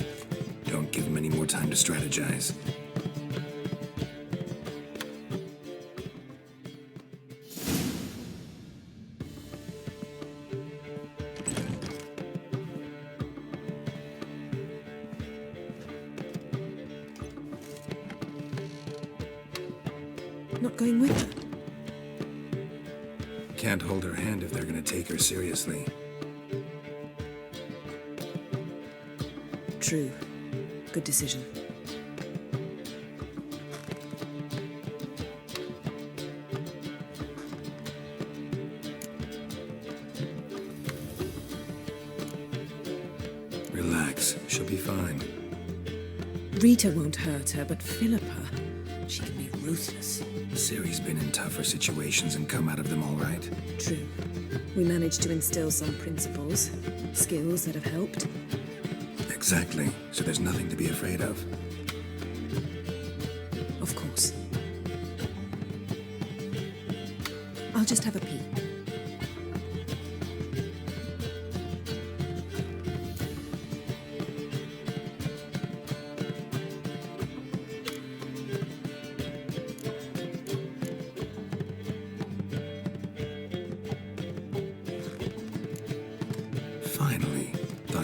Don't give him any more time to strategize. Not going with her? Can't hold her hand if they're gonna take her seriously. True. Good decision. Relax, she'll be fine. Rita won't hurt her, but Philippa, she can be ruthless. Ciri's been in tougher situations and come out of them all right. True. We managed to instill some principles, skills that have helped. Exactly, so there's nothing to be afraid of. Of course. I'll just have a peek.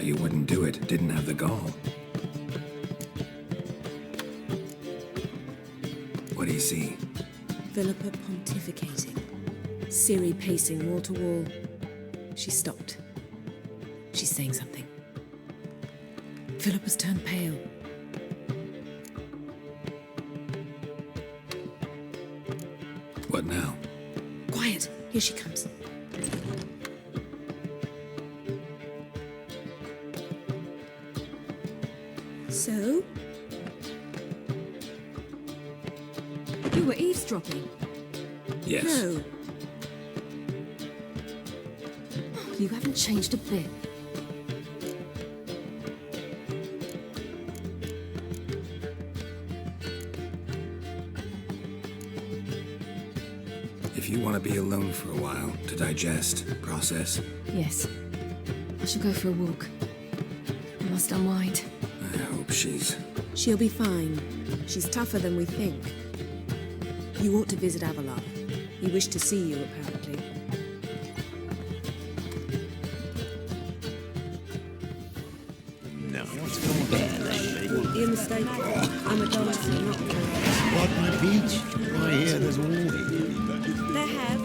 he wouldn't do it, didn't have the gall. What do you see? Philippa pontificating. Ciri pacing wall to wall. She stopped. She's saying something. Philippa's turned pale. What now? Quiet. Here she comes. So? You were eavesdropping. Yes. No. You haven't changed a bit. If you want to be alone for a while, to digest, process, Yes. I shall go for a walk. I must unwind. I hope she's... She'll be fine. She's tougher than we think. You ought to visit Avalon. He wished to see you, apparently. No. You're mistaken. I'm a dancer, not a What, my peach? Why, here, there's all here. They have.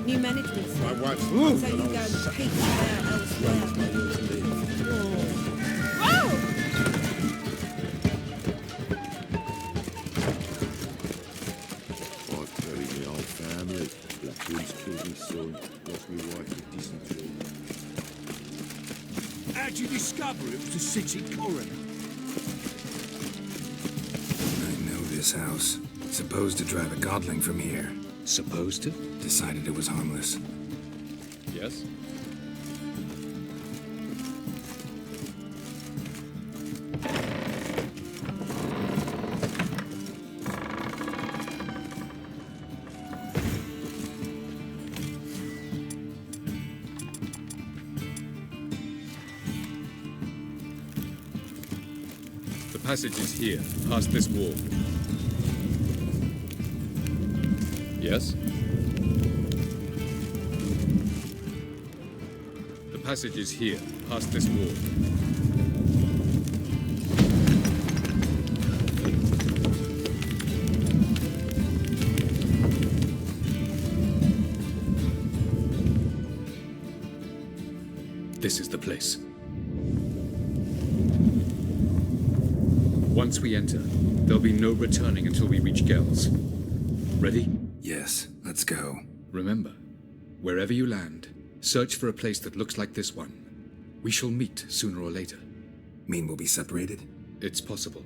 New management. My wife's So you go and peek about elsewhere. I've buried my whole family. Blackwood's killed my son, lost my wife with dysentery. How'd you discover it was a city coroner? I know this house. Supposed to drive a godling from here. Supposed to? Decided it was harmless. Yes. The passage is here, past this wall. Yes? The passage is here, past this wall. This is the place. Once we enter, there'll be no returning until we reach Gels. Ready? Yes, let's go. Remember, wherever you land, search for a place that looks like this one. We shall meet sooner or later. Mean we'll be separated? It's possible.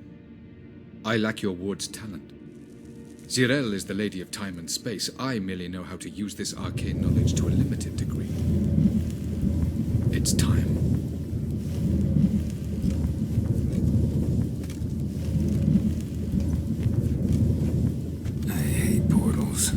I lack your ward's talent. Zirel is the lady of time and space. I merely know how to use this arcane knowledge to a limited degree. It's time. I hate portals.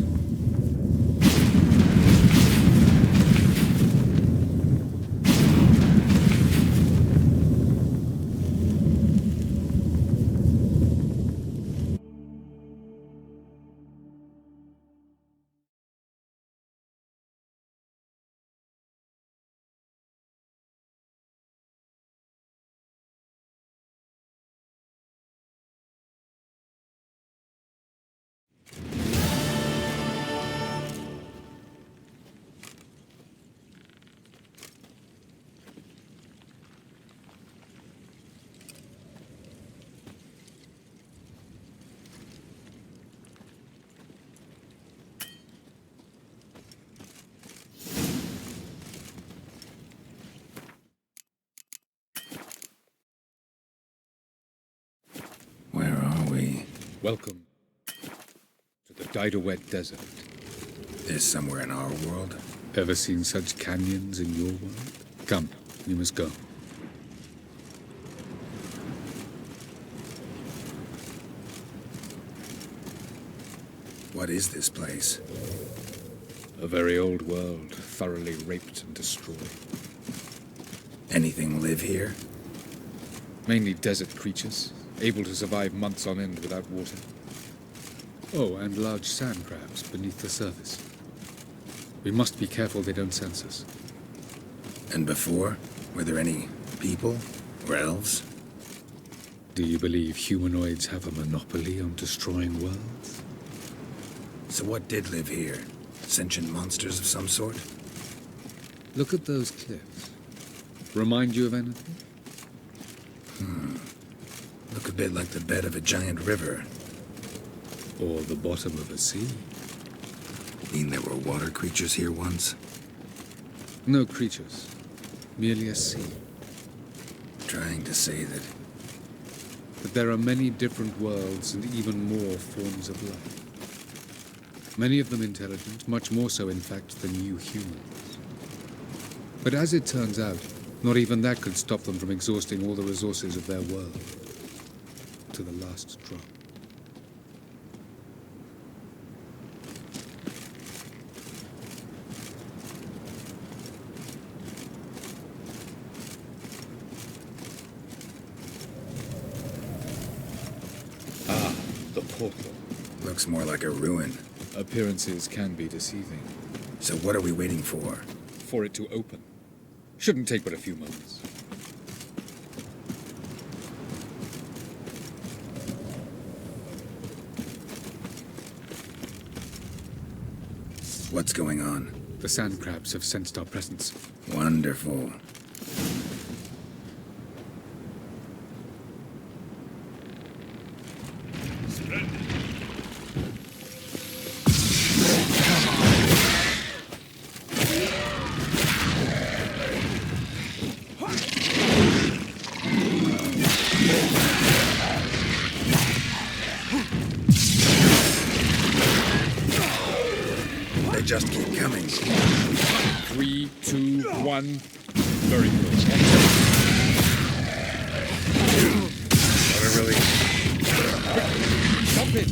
Where are we? Welcome to the Didowet Desert. This somewhere in our world? Ever seen such canyons in your world? Come, we must go. What is this place? A very old world, thoroughly raped and destroyed. Anything live here? Mainly desert creatures, able to survive months on end without water. Oh, and large sand crabs beneath the surface. We must be careful they don't sense us. And before? Were there any people? Or elves? Do you believe humanoids have a monopoly on destroying worlds? So what did live here? Sentient monsters of some sort? Look at those cliffs. Remind you of anything? Look a bit like the bed of a giant river. Or the bottom of a sea. Mean there were water creatures here once? No creatures. Merely a sea. Trying to say that... But there are many different worlds and even more forms of life. Many of them intelligent, much more so in fact than you humans. But as it turns out, not even that could stop them from exhausting all the resources of their world. To the last drop. Ah, the portal. Looks more like a ruin. Appearances can be deceiving. So what are we waiting for? For it to open. Shouldn't take but a few moments. What's going on? The sand crabs have sensed our presence. Wonderful. They just keep coming. 3, 2, 1. Very good. What a relief. Stop it!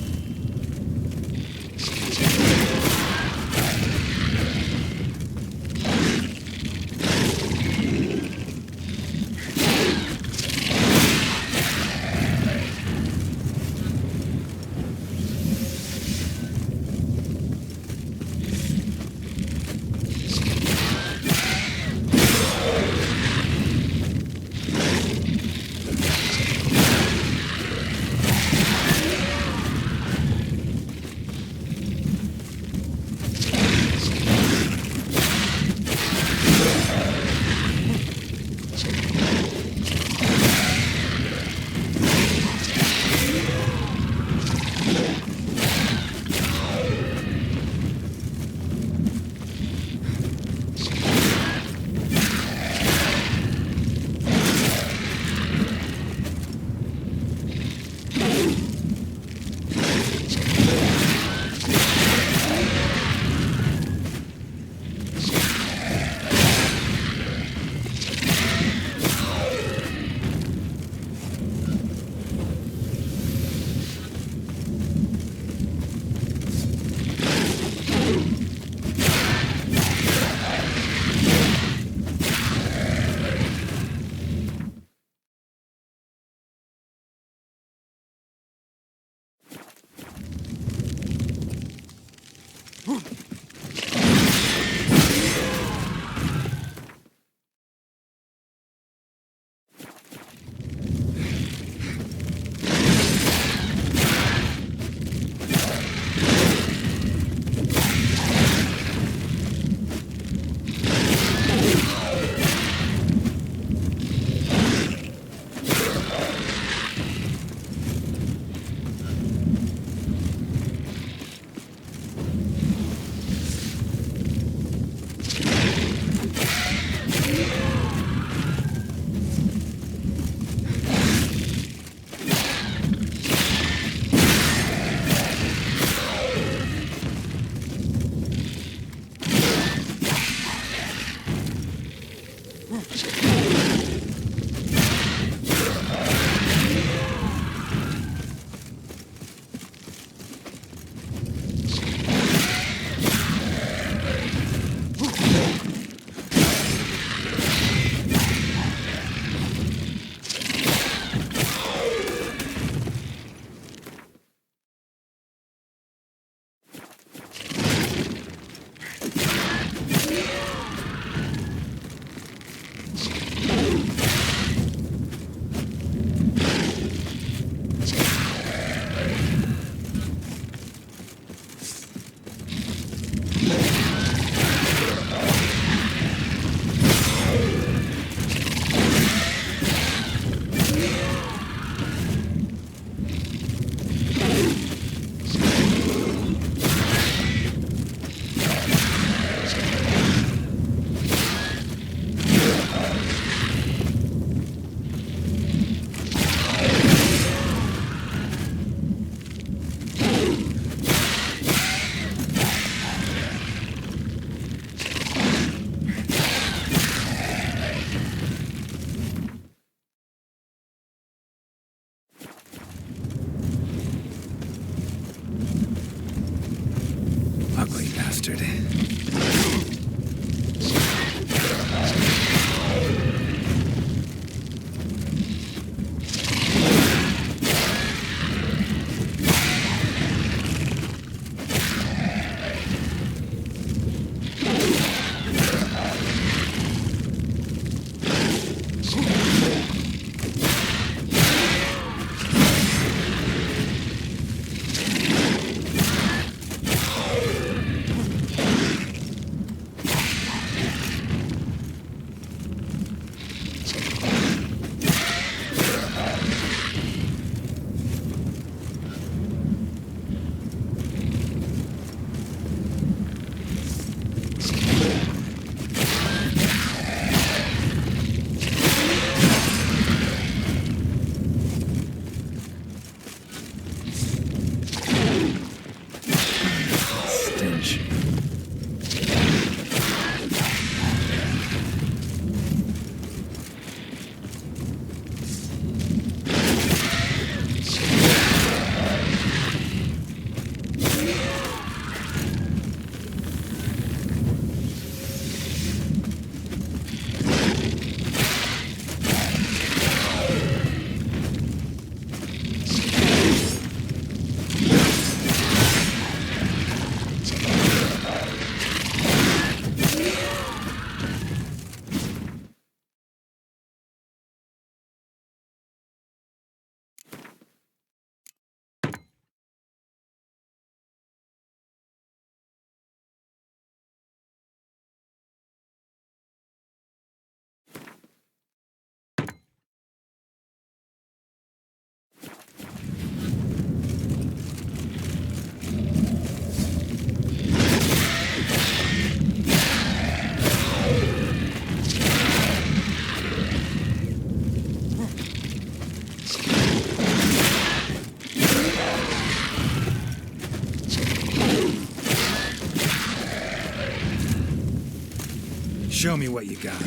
Show me what you got.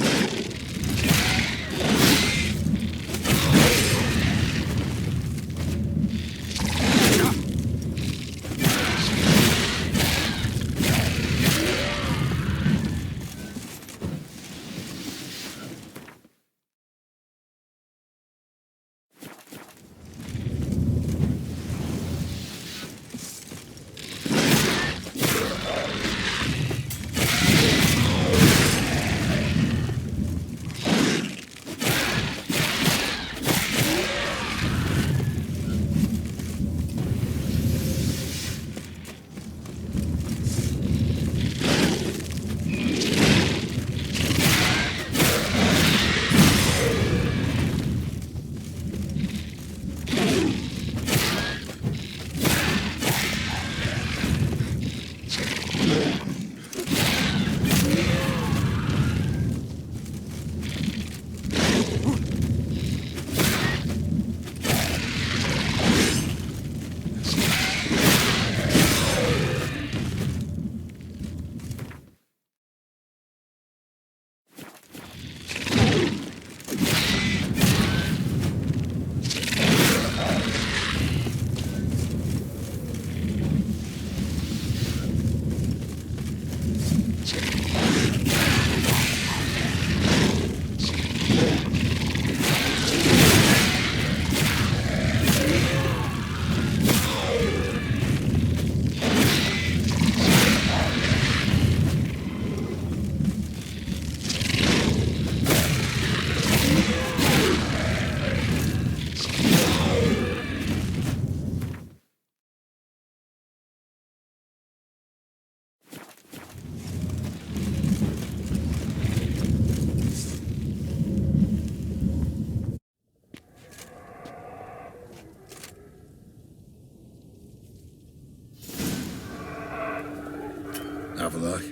Have a look.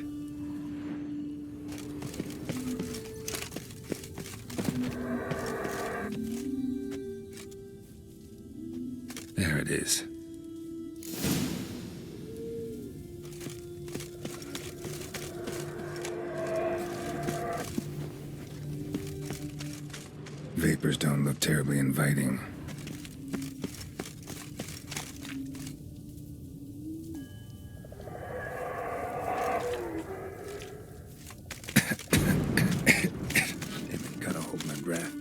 There it is. Vapors don't look terribly inviting. Gotta hold my breath.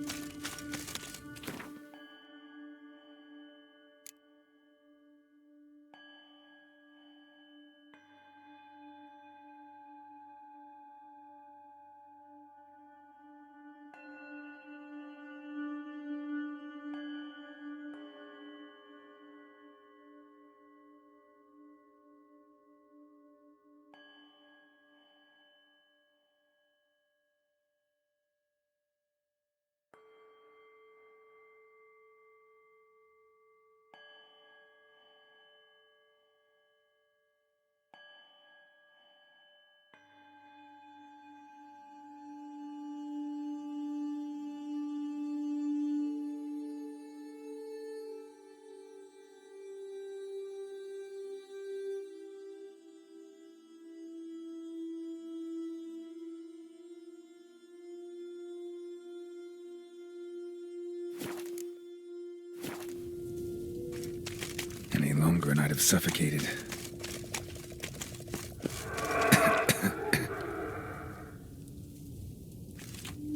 Any longer and I'd have suffocated.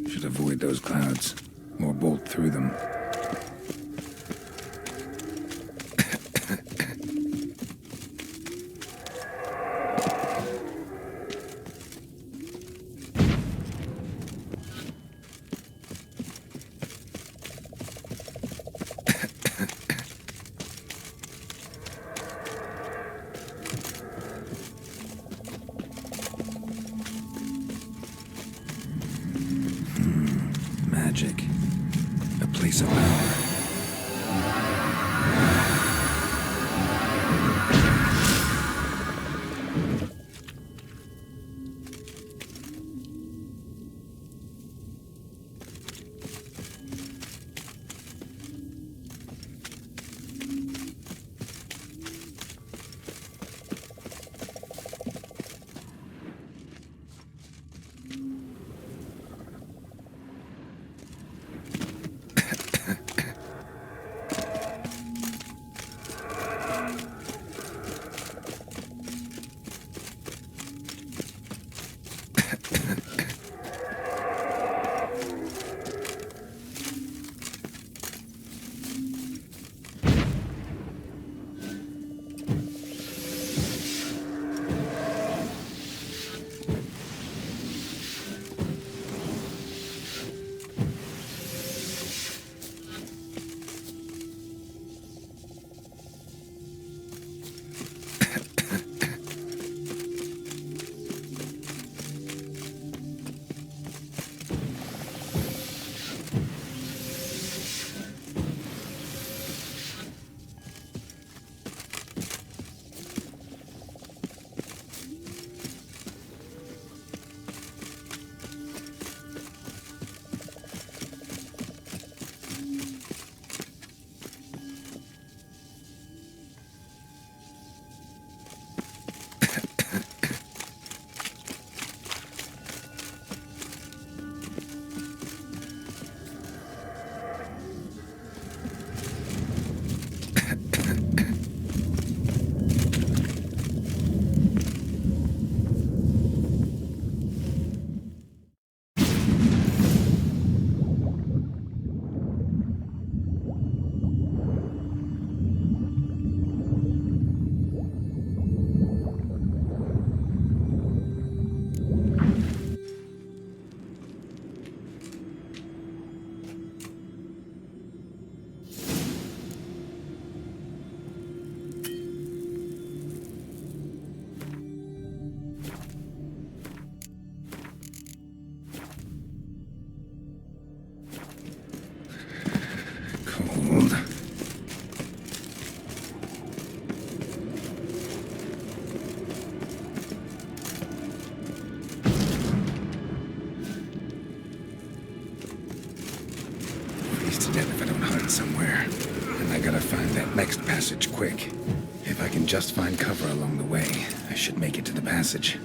Should avoid those clouds, or bolt through them. find that next passage quick. If I can just find cover along the way, I should make it to the passage.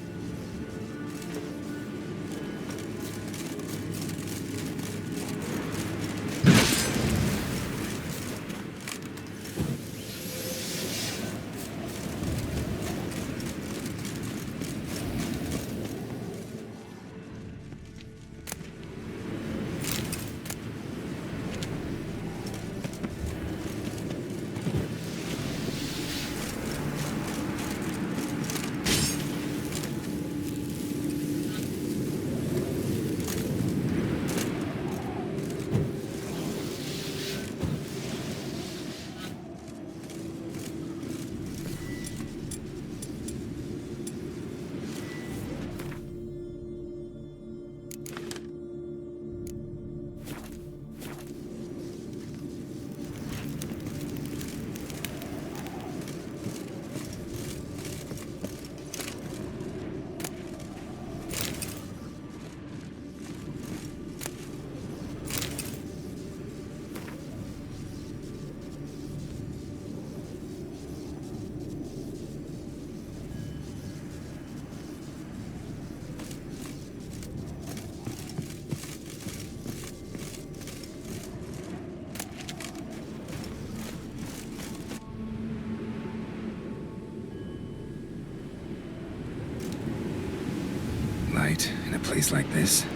Light in a place like this?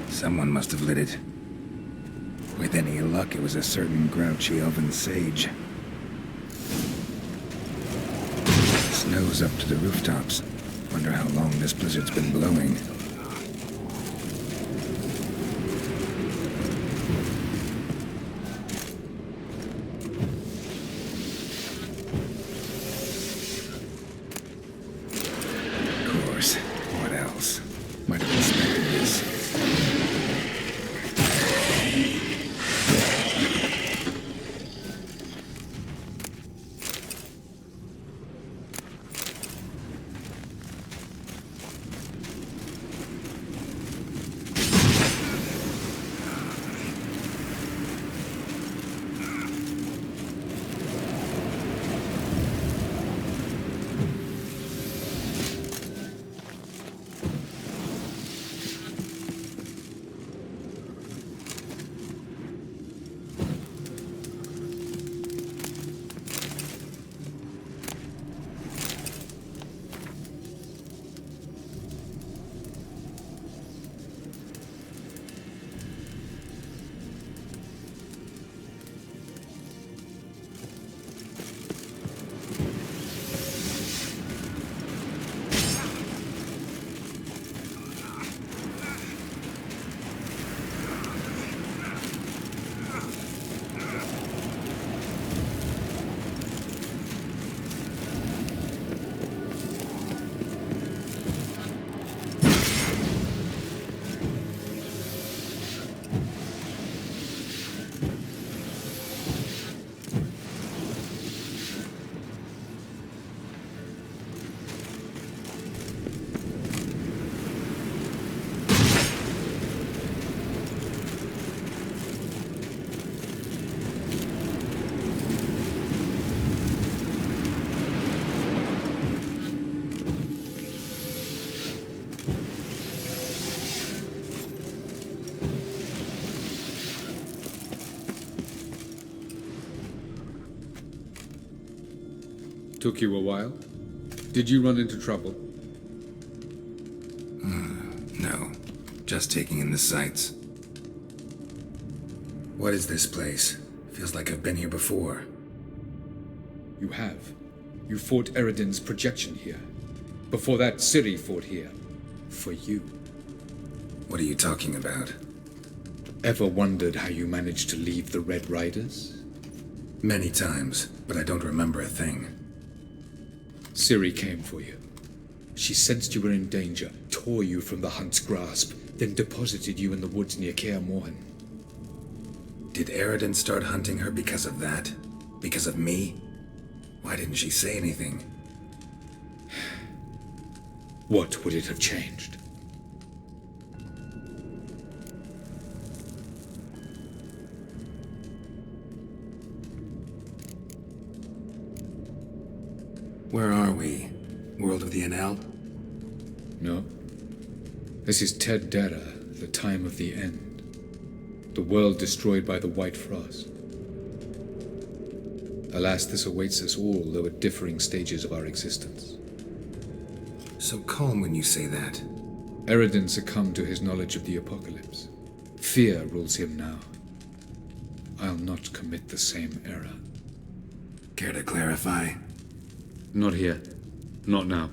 Someone must have lit it. With any luck, it was a certain grouchy elven sage. Snow's up to the rooftops. Wonder how long this blizzard's been blowing. Took you a while? Did you run into trouble? No. Just taking in the sights. What is this place? Feels like I've been here before. You have. You fought Eredin's projection here. Before that, Ciri fought here. For you. What are you talking about? Ever wondered how you managed to leave the Red Riders? Many times, but I don't remember a thing. Ciri came for you. She sensed you were in danger, tore you from the Hunt's grasp, then deposited you in the woods near Kaer Morhen. Did Eredin start hunting her because of that? Because of me? Why didn't she say anything? What would it have changed? Where are we? World of the NL? No. This is Ted Dara, the time of the end. The world destroyed by the White Frost. Alas, this awaits us all, though at differing stages of our existence. So calm when you say that. Eredin succumbed to his knowledge of the apocalypse. Fear rules him now. I'll not commit the same error. Care to clarify? Not here. Not now.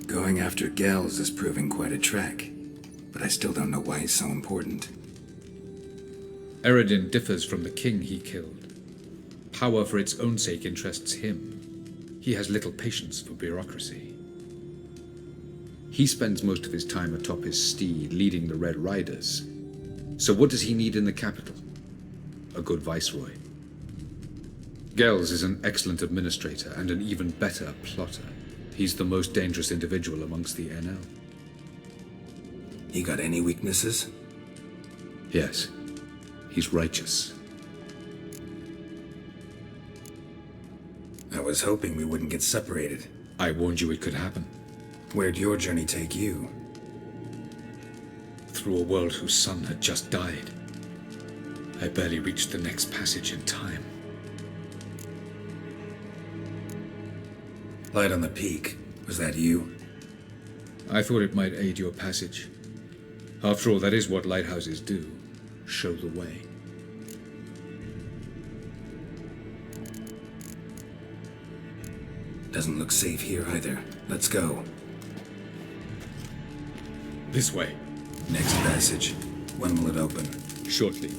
Going after Gels is proving quite a trek, but I still don't know why he's so important. Eredin differs from the king he killed. Power for its own sake interests him. He has little patience for bureaucracy. He spends most of his time atop his steed, leading the Red Riders. So what does he need in the capital? A good viceroy. Gels is an excellent administrator and an even better plotter. He's the most dangerous individual amongst the NL. He got any weaknesses? Yes. He's righteous. I was hoping we wouldn't get separated. I warned you it could happen. Where'd your journey take you? Through a world whose sun had just died. I barely reached the next passage in time. Light on the peak. Was that you? I thought it might aid your passage. After all, that is what lighthouses do. Show the way. Doesn't look safe here either. Let's go. This way. Next passage. When will it open? Shortly.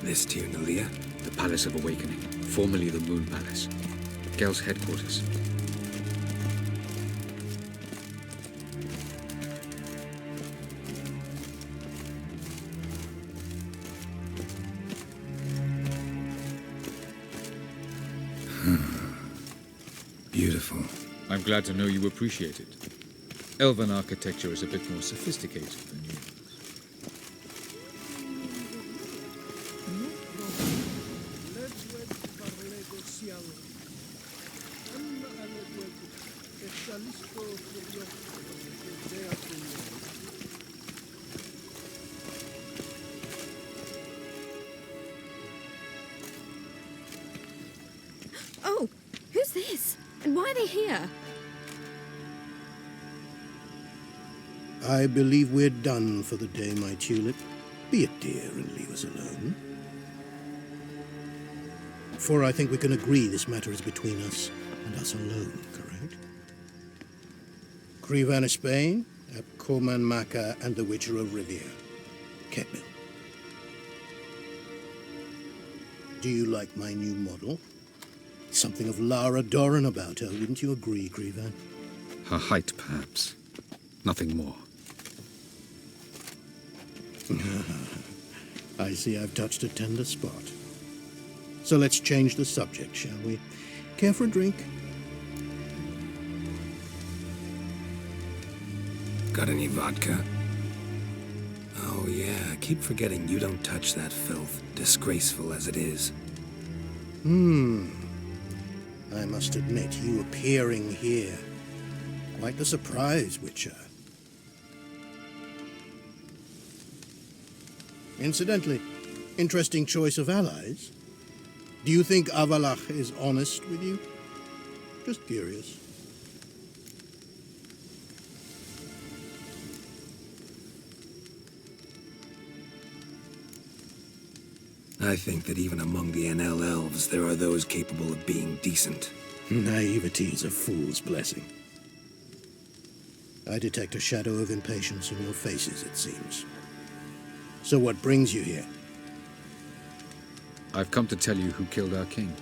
This Tirnalia? The Palace of Awakening, formerly the Moon Palace. Gel's headquarters. Beautiful. I'm glad to know you appreciate it. Elven architecture is a bit more sophisticated than yours. Oh, who's this? And why are they here? I believe we're done for the day, my tulip. Be a dear and leave us alone. For I think we can agree this matter is between us and us alone, correct? Krivan of Spain, Abcorman Maka, and the Witcher of Rivia. Ketmil. Do you like my new model? Something of Lara Doran about her, wouldn't you agree, Krivan? Her height, perhaps. Nothing more. I see I've touched a tender spot. So let's change the subject, shall we? Care for a drink? Got any vodka? Oh yeah, I keep forgetting you don't touch that filth, disgraceful as it is. I must admit, you appearing here. Quite the surprise, Witcher. Incidentally, interesting choice of allies. Do you think Avalach is honest with you? Just curious. I think that even among the NL elves, there are those capable of being decent. Naivety is a fool's blessing. I detect a shadow of impatience in your faces, it seems. So what brings you here? I've come to tell you who killed our king.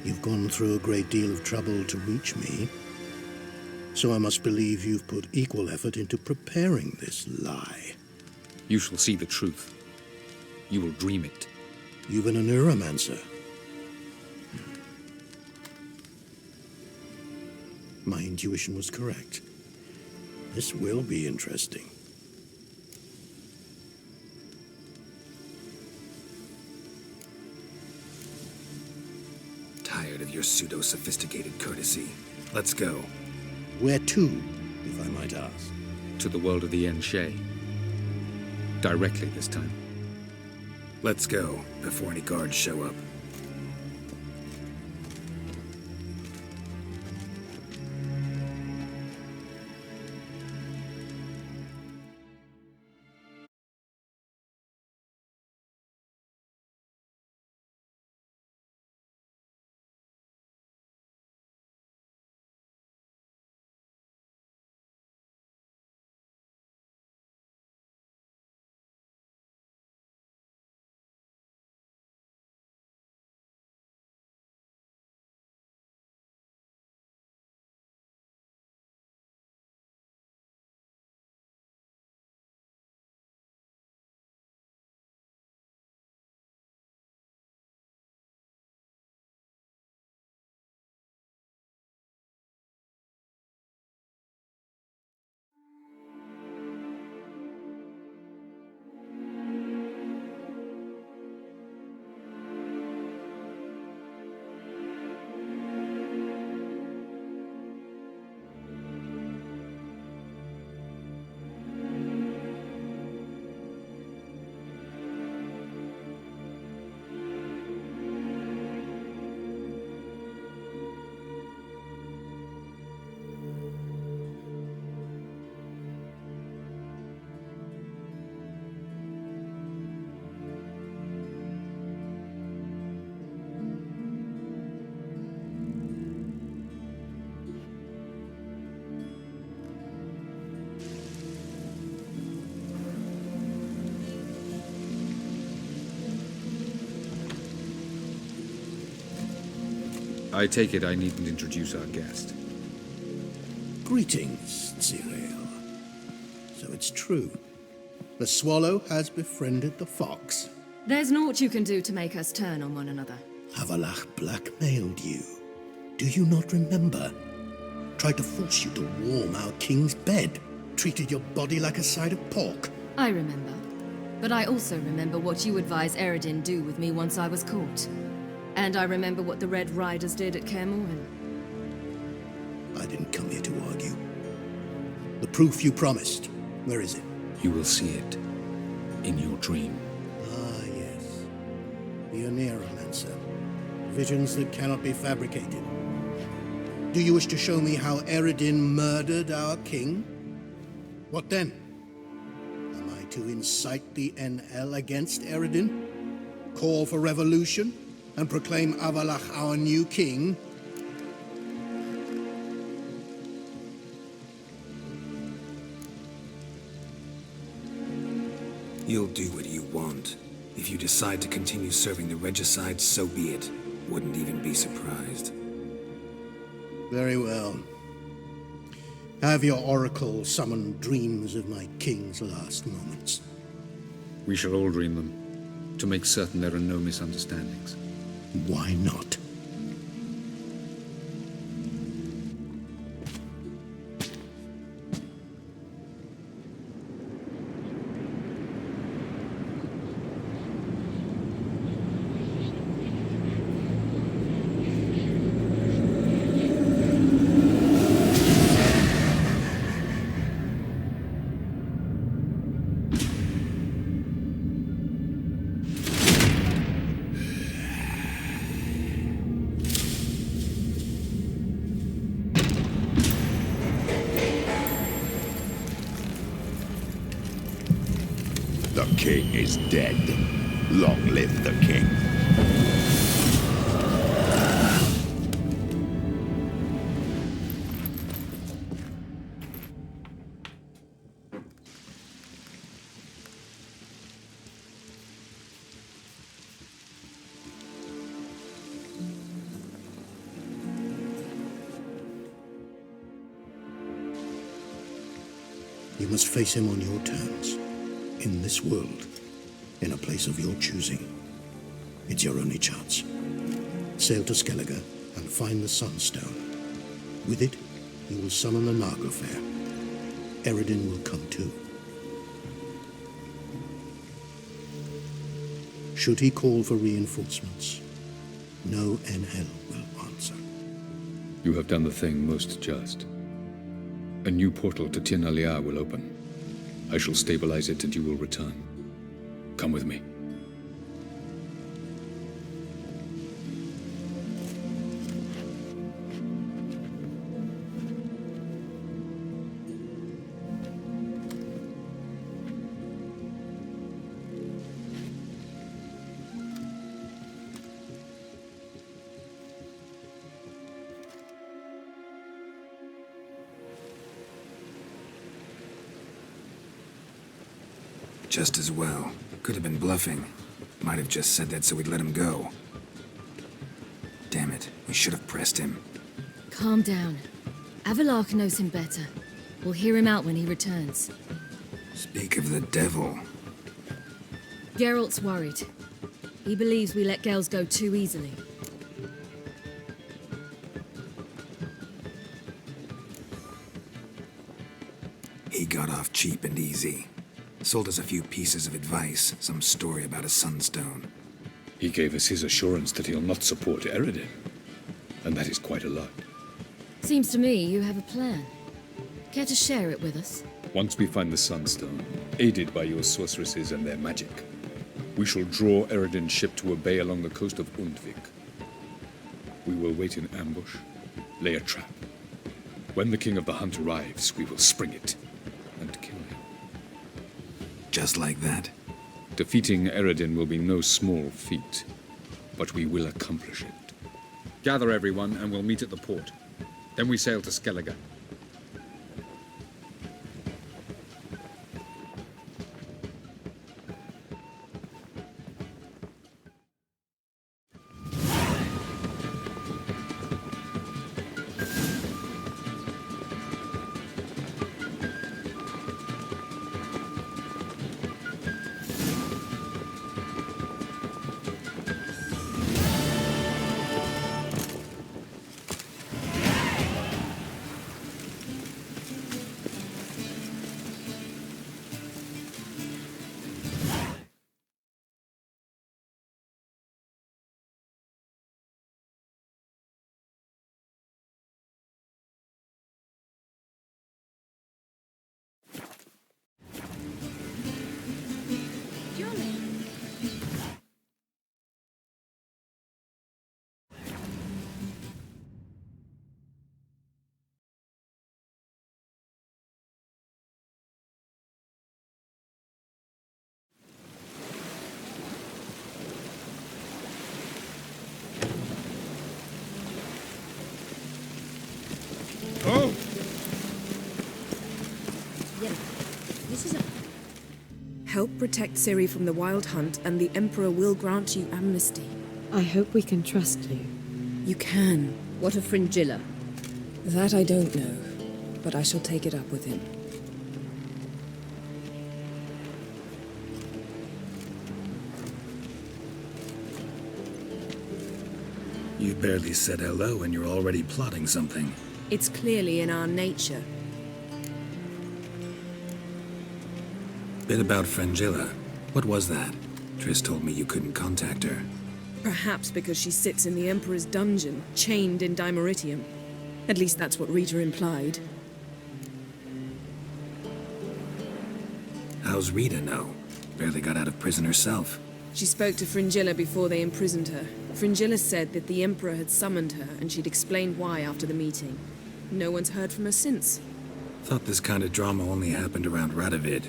You've gone through a great deal of trouble to reach me, so I must believe you've put equal effort into preparing this lie. You shall see the truth. You will dream it. Even a neuromancer. My intuition was correct. This will be interesting. Tired of your pseudo-sophisticated courtesy. Let's go. Where to, if I might ask? To the world of the Enshe. Directly this time. Let's go, before any guards show up. I take it I needn't introduce our guest. Greetings, Cyril. So it's true. The swallow has befriended the fox. There's naught you can do to make us turn on one another. Havalach blackmailed you. Do you not remember? Tried to force you to warm our king's bed. Treated your body like a side of pork. I remember. But I also remember what you advised Eredin do with me once I was caught. And I remember what the Red Riders did at Kaer Morhen. I didn't come here to argue. The proof you promised, where is it? You will see it in your dream. Ah, yes. The Neuromancer. Visions that cannot be fabricated. Do you wish to show me how Eredin murdered our king? What then? Am I to incite the NL against Eredin? Call for revolution? And proclaim Avalach our new king? You'll do what you want. If you decide to continue serving the regicide, so be it. Wouldn't even be surprised. Very well. Have your oracle summon dreams of my king's last moments. We shall all dream them, to make certain there are no misunderstandings. Why not? The king is dead. Long live the king. You must face him on your terms. In this world. In a place of your choosing. It's your only chance. Sail to Skellige and find the Sunstone. With it, you will summon the Naga Fair. Eredin will come too. Should he call for reinforcements, no Enhel will answer. You have done the thing most just. A new portal to Tir na Liar will open. I shall stabilize it and you will return. Come with me. Just as well. Could have been bluffing. Might have just said that so we'd let him go. Damn it, we should have pressed him. Calm down. Avalark knows him better. We'll hear him out when he returns. Speak of the devil. Geralt's worried. He believes we let Gels go too easily. He got off cheap and easy. Sold us a few pieces of advice, some story about a sunstone. He gave us his assurance that he'll not support Eredin. And that is quite a lot. Seems to me you have a plan. Care to share it with us? Once we find the Sunstone, aided by your sorceresses and their magic, we shall draw Eredin's ship to a bay along the coast of Undvik. We will wait in ambush, lay a trap. When the King of the Hunt arrives, we will spring it and kill him. Just like that? Defeating Eredin will be no small feat, but we will accomplish it. Gather everyone and we'll meet at the port. Then we sail to Skellige. Oh! Yeah, this is a... Help protect Ciri from the Wild Hunt, and the Emperor will grant you amnesty. I hope we can trust you. You can. What of Fringilla? That I don't know, but I shall take it up with him. You barely said hello and you're already plotting something. It's clearly in our nature. Bit about Fringilla. What was that? Triss told me you couldn't contact her. Perhaps because she sits in the Emperor's dungeon, chained in Dimeritium. At least that's what Rita implied. How's Rita know? Barely got out of prison herself. She spoke to Fringilla before they imprisoned her. Fringilla said that the Emperor had summoned her, and she'd explained why after the meeting. No one's heard from her since. Thought this kind of drama only happened around Radovid.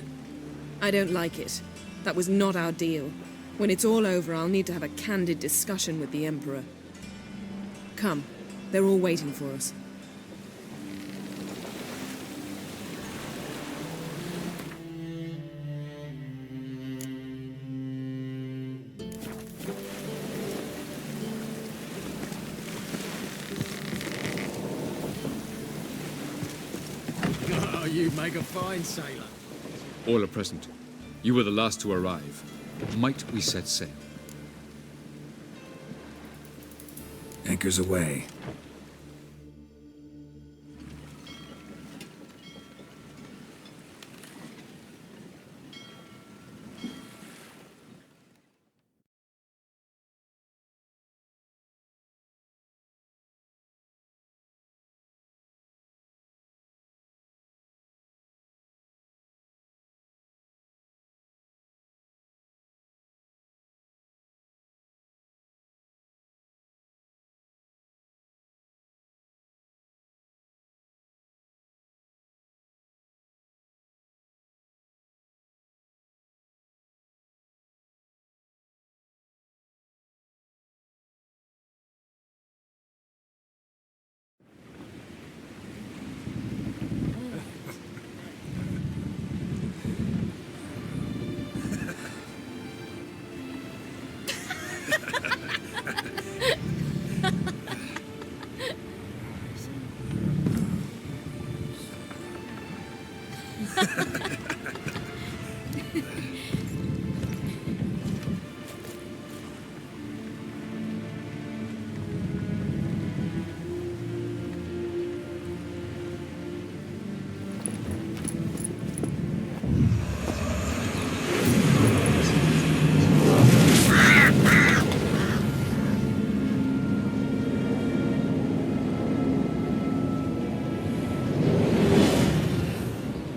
I don't like it. That was not our deal. When it's all over, I'll need to have a candid discussion with the Emperor. Come. They're all waiting for us. you make a fine sailor. All are present. You were the last to arrive. Might we set sail? Anchors away.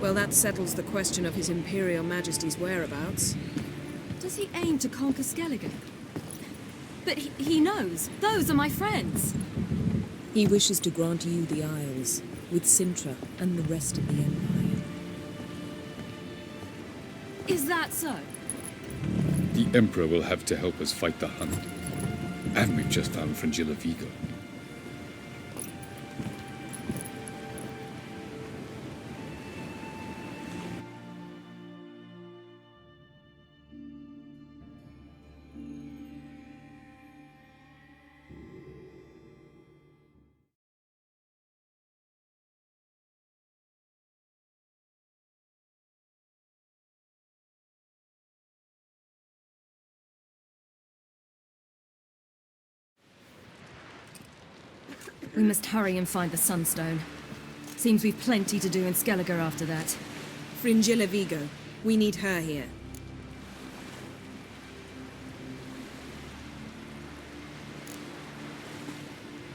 Well, that settles the question of His Imperial Majesty's whereabouts. Does he aim to conquer Skellige? But he knows. Those are my friends. He wishes to grant you the Isles, with Sintra and the rest of the Empire. Is that so? The Emperor will have to help us fight the Hunt. And we've just found Fringilla Vigo. We must hurry and find the Sunstone. Seems we've plenty to do in Skellige after that. Fringilla Vigo. We need her here.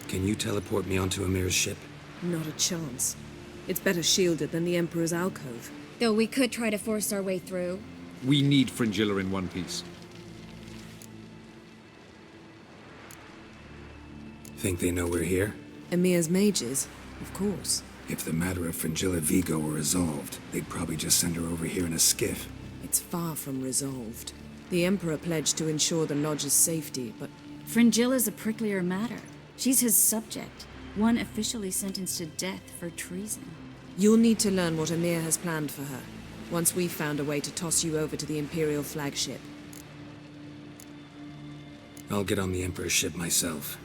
Can you teleport me onto Amir's ship? Not a chance. It's better shielded than the Emperor's alcove. Though we could try to force our way through. We need Fringilla in one piece. Think they know we're here? Emir's mages, of course. If the matter of Fringilla Vigo were resolved, they'd probably just send her over here in a skiff. It's far from resolved. The Emperor pledged to ensure the Lodge's safety, but... Fringilla's a pricklier matter. She's his subject, one officially sentenced to death for treason. You'll need to learn what Emir has planned for her, once we've found a way to toss you over to the Imperial flagship. I'll get on the Emperor's ship myself.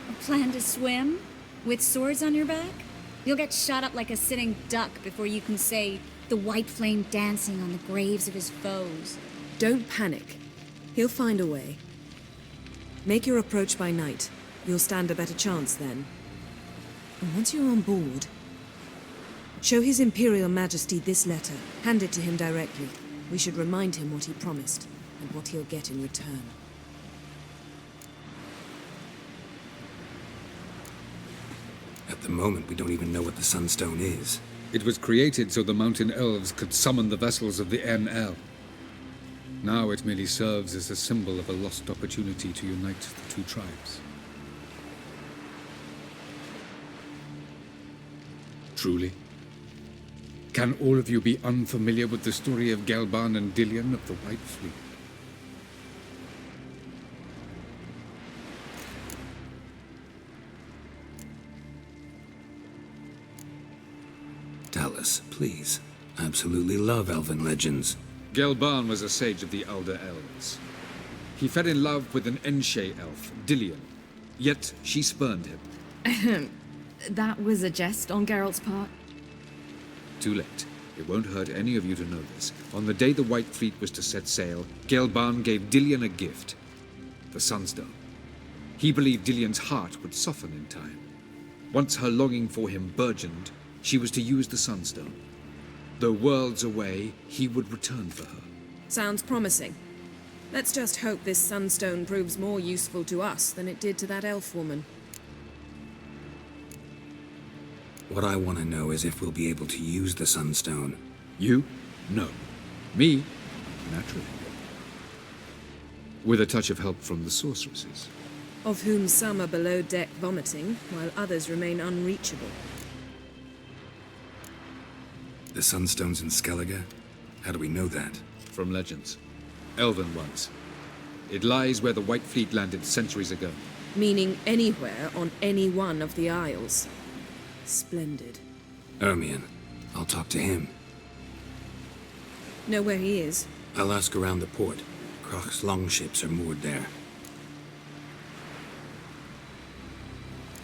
A plan to swim? With swords on your back? You'll get shot up like a sitting duck before you can say, the white flame dancing on the graves of his foes. Don't panic. He'll find a way. Make your approach by night. You'll stand a better chance then. And once you're on board, show His Imperial Majesty this letter. Hand it to him directly. We should remind him what he promised, and what he'll get in return. At the moment, we don't even know what the Sunstone is. It was created so the mountain elves could summon the vessels of the NL. Now it merely serves as a symbol of a lost opportunity to unite the two tribes. Truly? Can all of you be unfamiliar with the story of Gelban and Dillion of the White Fleet? Tell us, please. I absolutely love elven legends. Gelban was a sage of the Elder Elves. He fell in love with an Enshe elf, Dillion, yet she spurned him. That was a jest on Geralt's part? Too late. It won't hurt any of you to know this. On the day the White Fleet was to set sail, Gelban gave Dillion a gift. The Sunstone. He believed Dillion's heart would soften in time. Once her longing for him burgeoned, she was to use the Sunstone. Though worlds away, he would return for her. Sounds promising. Let's just hope this Sunstone proves more useful to us than it did to that elf woman. What I want to know is if we'll be able to use the Sunstone. You? No. Me? Naturally. With a touch of help from the sorceresses. Of whom some are below deck vomiting, while others remain unreachable. The Sunstone's in Skellige? How do we know that? From legends. Elven ones. It lies where the White Fleet landed centuries ago. Meaning anywhere on any one of the Isles. Splendid. Ermion. I'll talk to him. Know where he is? I'll ask around the port. Krach's longships are moored there.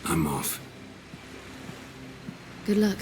I'm off. Good luck.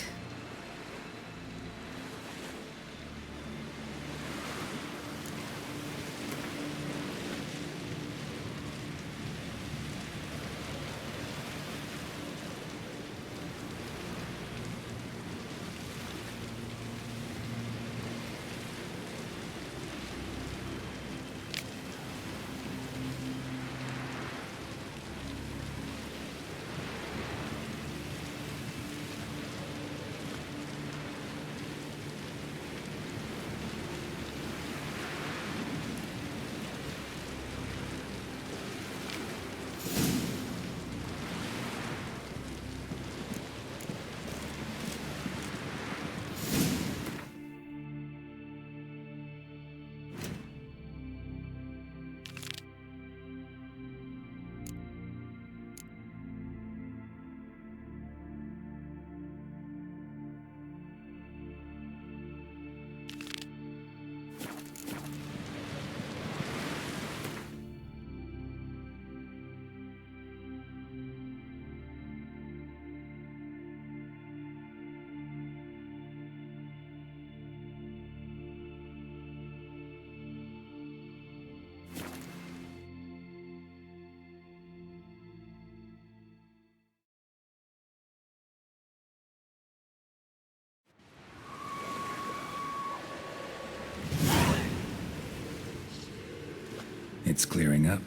It's clearing up.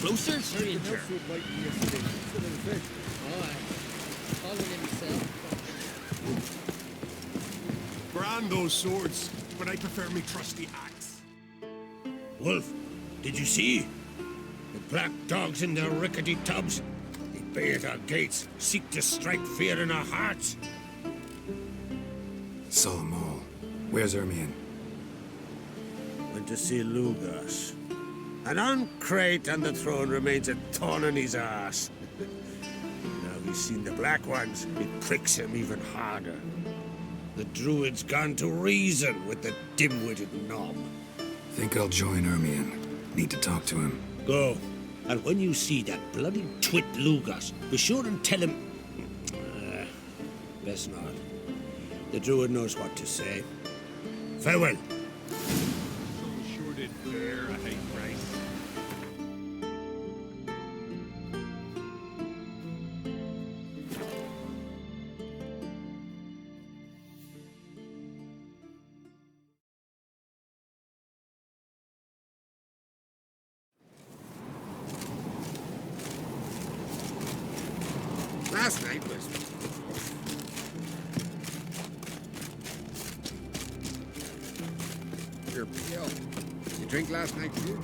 Closer? Stranger. Brand those swords, but I prefer me trusty axe. Wolf, did you see? The black dogs in their rickety tubs. They bay at our gates, seek to strike fear in our hearts. Saw 'em all. Where's Ermion? Went to see Lugas. An uncrate on the throne remains a thorn in his arse. Now he's seen the black ones, it pricks him even harder. The druid's gone to reason with the dim-witted knob. Think I'll join Ermion. Need to talk to him. Go. And when you see that bloody twit Lugas, be sure and tell him... best not. The druid knows what to say. Farewell. Sure did bear a high price. last night was... You're pale. You drink last night, too?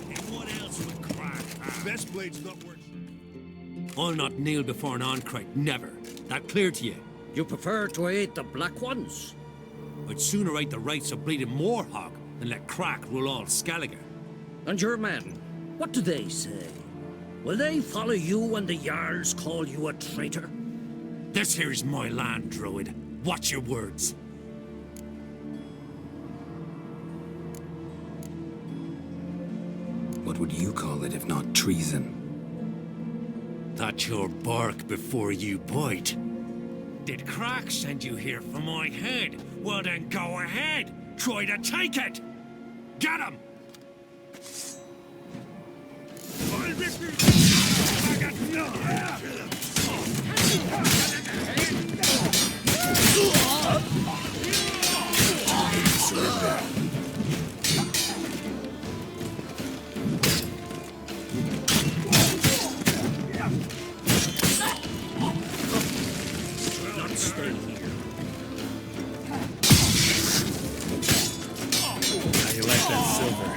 And what else would crack? Best blade's not worth... I'll not kneel before an Ankrite, never. That clear to you? You prefer to eat the black ones? I'd sooner eat the rights of bleeding Moorhog than let Crack rule all Skellige. And your men, what do they say? Will they follow you when the Jarls call you a traitor? This here's my land, Druid. Watch your words. What would you call it if not treason? That's your bark before you bite. Did Crack send you here for my head? Well then go ahead. Try to take it. Get him! I'll rip you... Surrender. Not stay here. How you like that silver?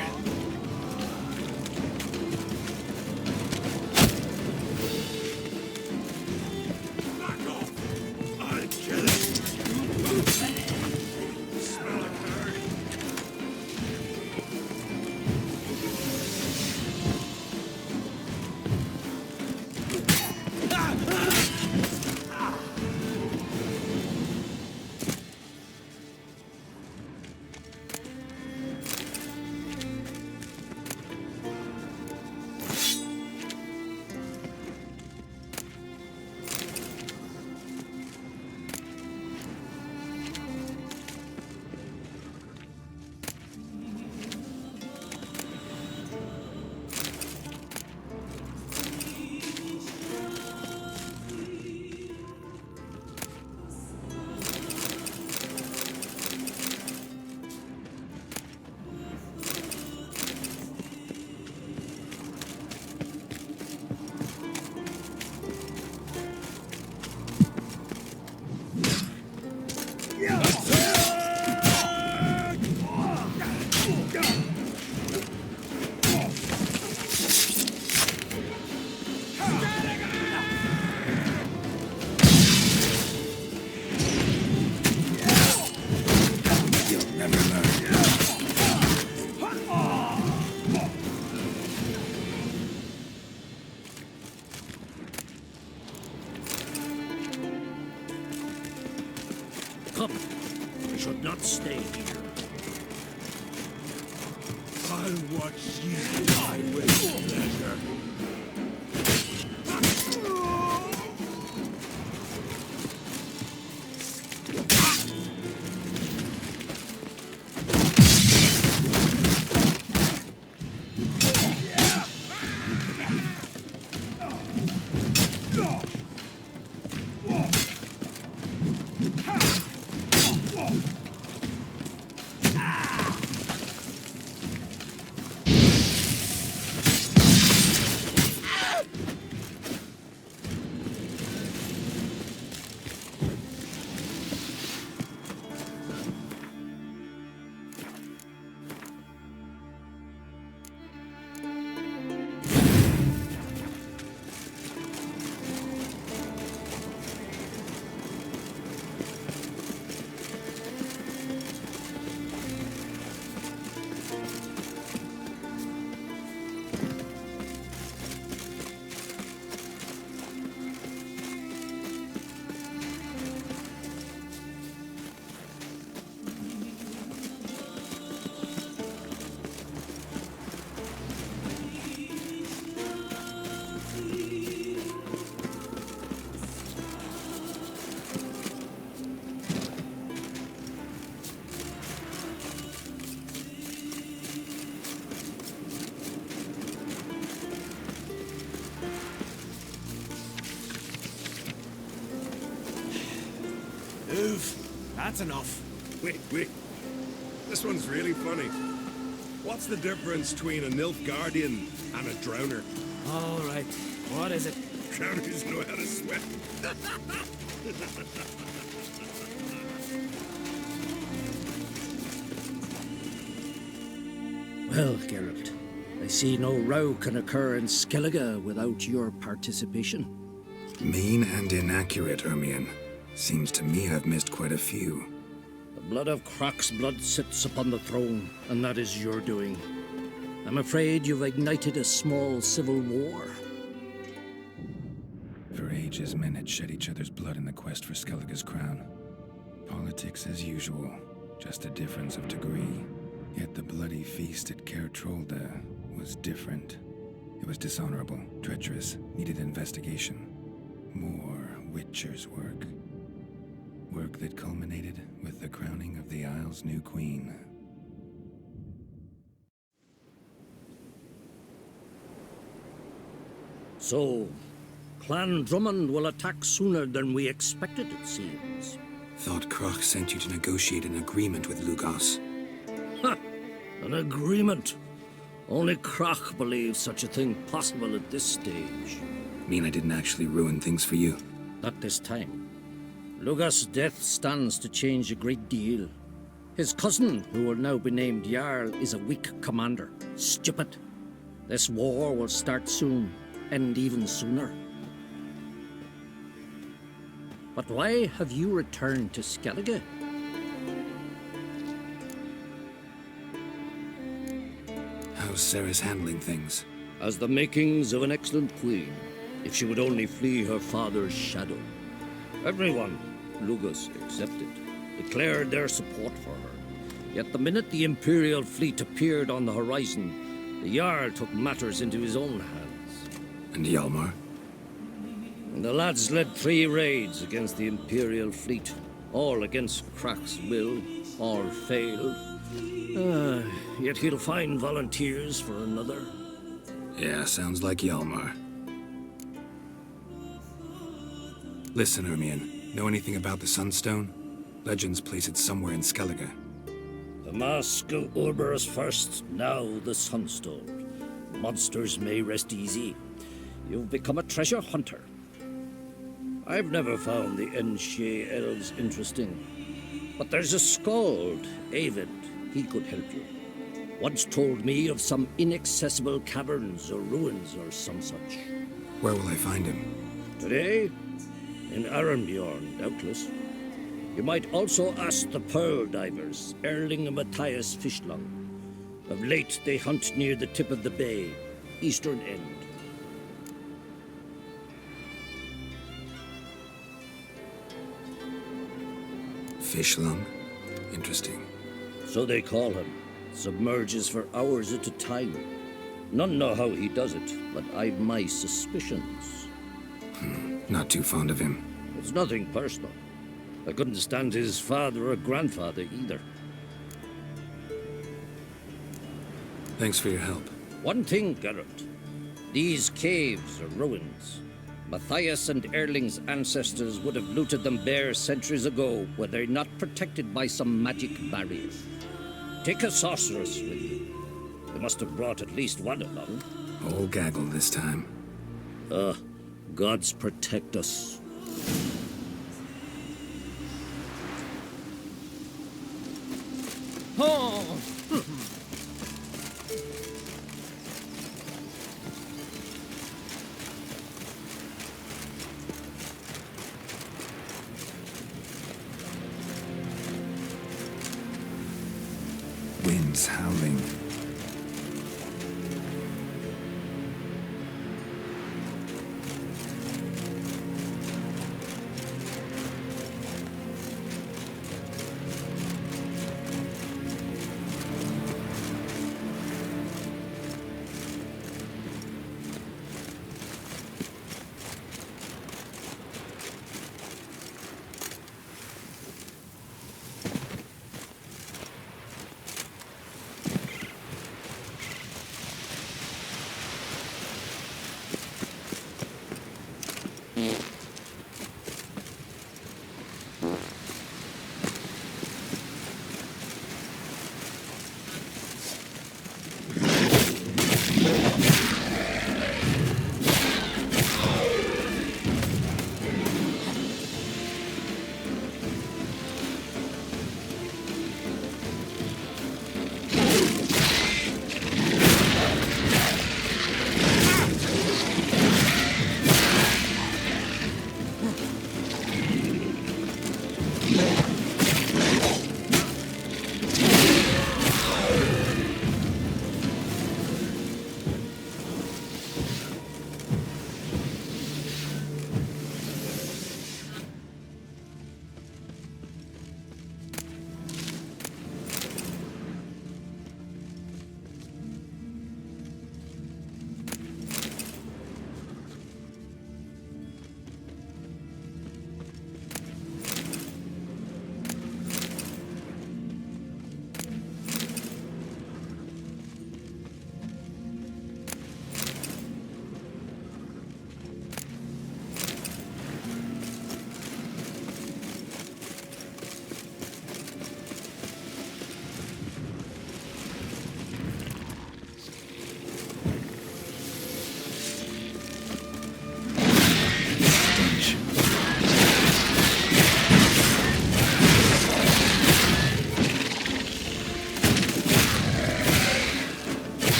Come, we should not stay here. I'll watch you die with pleasure. That's enough. Wait. This one's really funny. What's the difference between a Nilfgaardian and a drowner? All right. What is it? Drowners know how to swim. Well, Geralt, I see no row can occur in Skellige without your participation. Mean and inaccurate, Ermion. Seems to me I've missed quite a few. The blood of Croc's blood sits upon the throne, and that is your doing. I'm afraid you've ignited a small civil war. For ages, men had shed each other's blood in the quest for Skellige's crown. Politics as usual, just a difference of degree. Yet the bloody feast at Caer Trolda was different. It was dishonorable, treacherous, needed investigation. More Witcher's work. Work that culminated with the crowning of the Isle's new queen. So, Clan Drummond will attack sooner than we expected, it seems. Thought Croc sent you to negotiate an agreement with Lugos. Ha! An agreement? Only Croc believes such a thing possible at this stage. Mean I didn't actually ruin things for you? Not this time. Lugos' death stands to change a great deal. His cousin, who will now be named Jarl, is a weak commander. Stupid. This war will start soon, end even sooner. But why have you returned to Skellige? How's Sarah's handling things? As the makings of an excellent queen, if she would only flee her father's shadow. Everyone, Lugos excepted, declared their support for her. Yet the minute the Imperial fleet appeared on the horizon, the Jarl took matters into his own hands. And Hjalmar? And the lads led 3 raids against the Imperial fleet, all against Croc's will, all failed. Yet he'll find volunteers for another. Yeah, sounds like Hjalmar. Listen, Ermion, know anything about the Sunstone? Legends place it somewhere in Skellige. The mask of Urberus first, now the Sunstone. Monsters may rest easy. You've become a treasure hunter. I've never found the Enshe elves interesting. But there's a skald, Avid. He could help you. Once told me of some inaccessible caverns or ruins or some such. Where will I find him? Today? In Arenbjorn, doubtless. You might also ask the Pearl Divers, Erling and Matthias Fishlung. Of late, they hunt near the tip of the bay, eastern end. Fishlung? Interesting. So they call him. Submerges for hours at a time. None know how he does it, but I've my suspicions. Not too fond of him. It's nothing personal. I couldn't stand his father or grandfather either. Thanks for your help. One thing, Geralt. These caves are ruins. Matthias and Erling's ancestors would have looted them bare centuries ago were they not protected by some magic barrier. Take a sorceress with you. They must have brought at least one along. All gaggle this time. Gods protect us. Oh! Winds howling.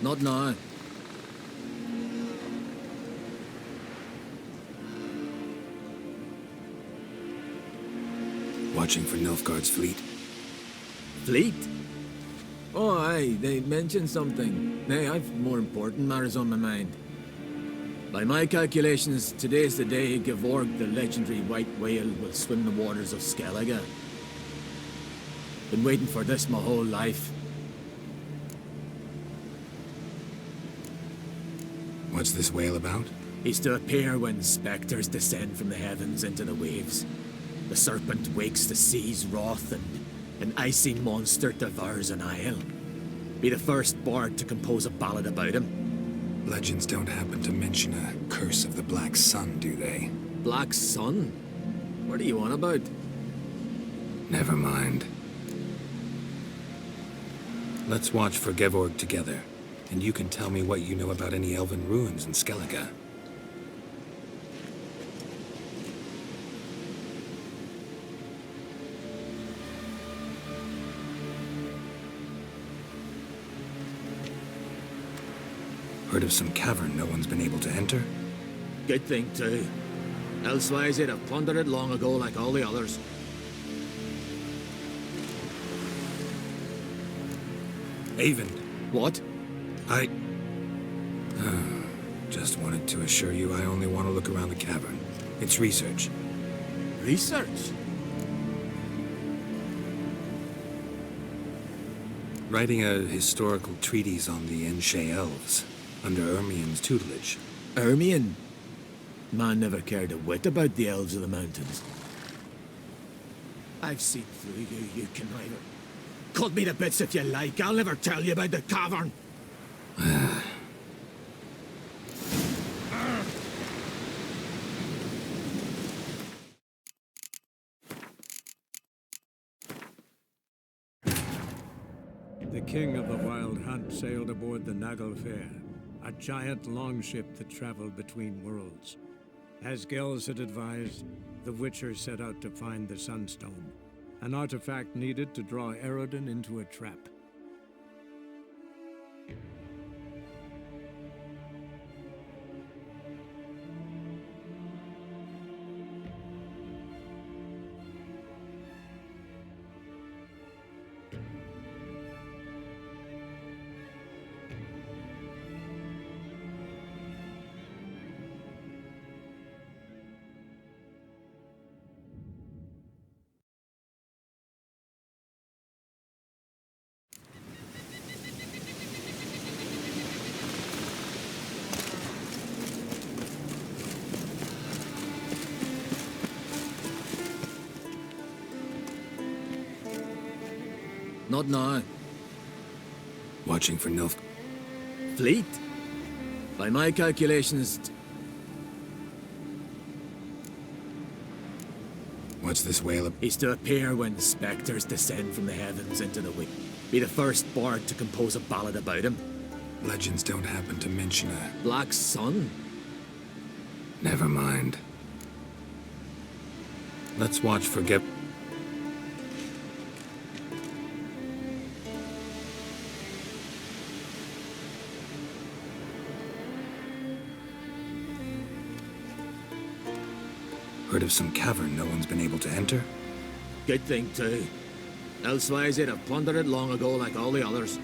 Not now. Watching for Nilfgaard's fleet. Fleet? Oh, aye, they mentioned something. Nay, I've more important matters on my mind. By my calculations, today's the day Gevorg, the legendary white whale, will swim the waters of Skellige. Been waiting for this my whole life. What's this whale about? He's to appear when spectres descend from the heavens into the waves. The serpent wakes the sea's wrath, and an icy monster devours an isle. Be the first bard to compose a ballad about him. Legends don't happen to mention a curse of the Black Sun, do they? Black Sun? What are you on about? Never mind. Let's watch for Gevorg together, and you can tell me what you know about any elven ruins in Skellige. Heard of some cavern no one's been able to enter? Good thing, too. Elsewise, they'd have plundered it long ago like all the others. Avon. What? I... just wanted to assure you I only want to look around the cavern. It's research. Research? Writing a historical treatise on the Enshe elves, under Ermien's tutelage. Ermien? Man never cared a whit about the elves of the mountains. I've seen through you, you conniver. Cut me to bits if you like, I'll never tell you about the cavern. The king of the Wild Hunt sailed aboard the Naglfar, a giant longship that traveled between worlds. As Gels had advised, the Witcher set out to find the Sunstone, an artifact needed to draw Eredin into a trap. Not now. Watching for Nilf... Fleet? By my calculations... What's this whale? He's to appear when spectres descend from the heavens into the wind. Be the first bard to compose a ballad about him. Legends don't happen to mention a... Black Sun? Never mind. Let's watch for Heard of some cavern no one's been able to enter? Good thing, too. Elsewise, they'd have plundered it long ago like all the others.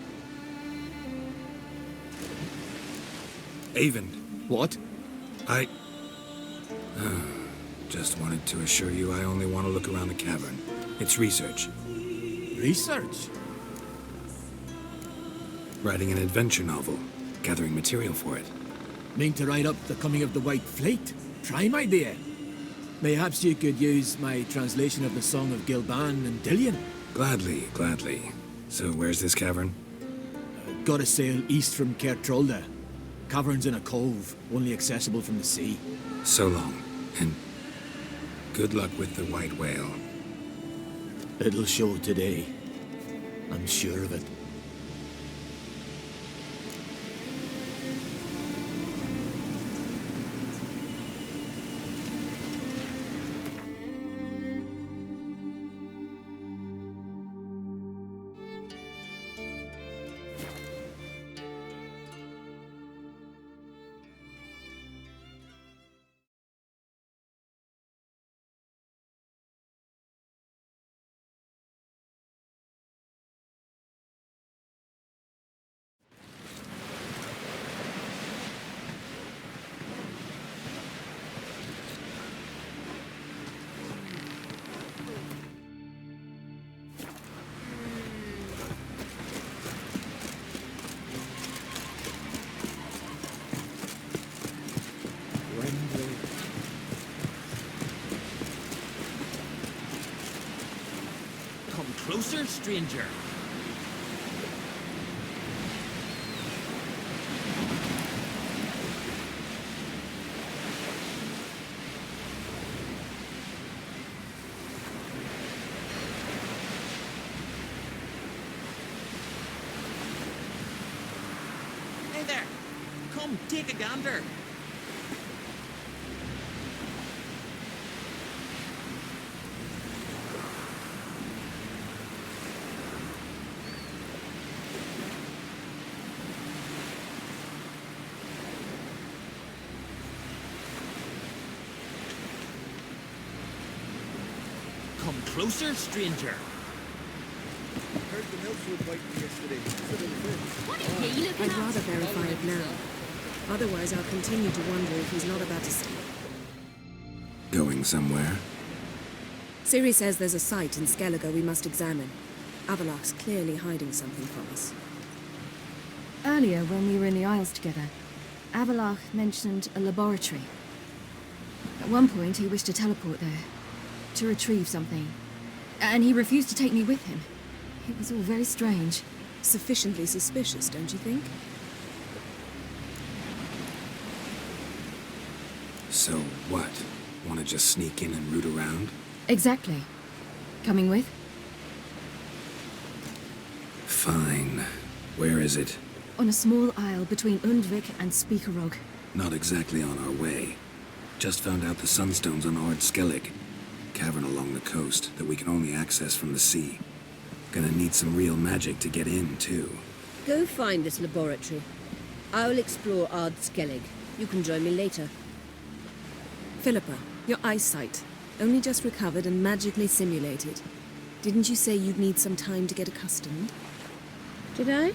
Avon. What? I... just wanted to assure you I only want to look around the cavern. It's research. Research? Writing an adventure novel. Gathering material for it. Mean to write up the coming of the White Fleet? Prime idea. Mayhaps you could use my translation of the Song of Gilban and Dillion. Gladly, gladly. So where's this cavern? Gotta sail east from Kertrolda. Cavern's in a cove, only accessible from the sea. So long, and good luck with the white whale. It'll show today. I'm sure of it. closer, stranger. Hey there! Come, take a gander! Come closer, stranger. Heard the mills were waiting yesterday. I'd rather verify it now. Otherwise, I'll continue to wonder if he's not about to steal. Going somewhere? Ciri says there's a site in Skellige we must examine. Avalok's clearly hiding something from us. Earlier, when we were in the Isles together, Avalok mentioned a laboratory. At one point, he wished to teleport there, to retrieve something. And he refused to take me with him. It was all very strange. Sufficiently suspicious, don't you think? So what? Want to just sneak in and root around? Exactly. Coming with? Fine. Where is it? On a small isle between Undvik and Speakerog. Not exactly on our way. Just found out the sunstones on Ard Skellig. Cavern along the coast that we can only access from the sea. Gonna need some real magic to get in, too. Go find this laboratory. I'll explore Ard Skellig. You can join me later. Philippa, your eyesight. Only just recovered and magically simulated. Didn't you say you'd need some time to get accustomed? Did I?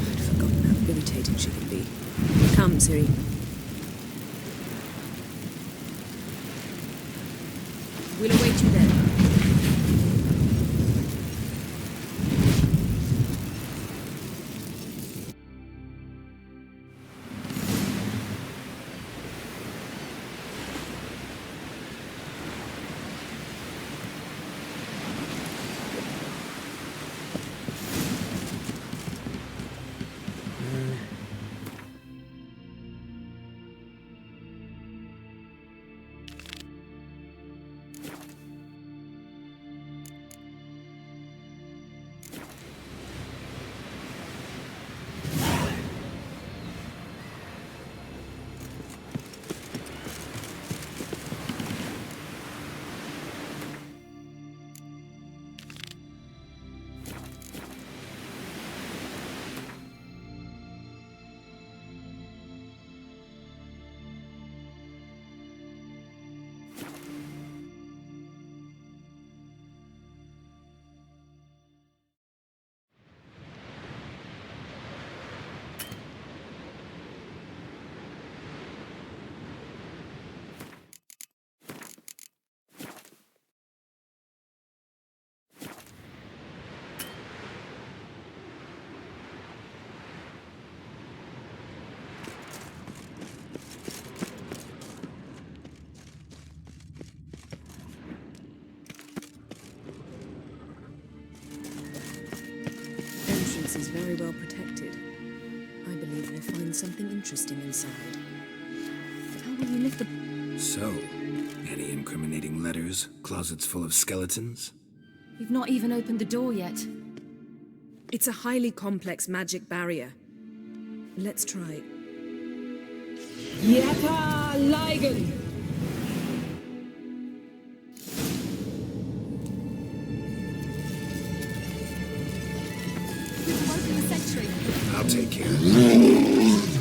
I'd forgotten how irritating she can be. Come, Ciri. We'll await you there. Is very well protected. I believe we'll find something interesting inside. How will you lift the... So, any incriminating letters? Closets full of skeletons? We've not even opened the door yet. It's a highly complex magic barrier. Let's try. Yata Ligen! I'll take care of it.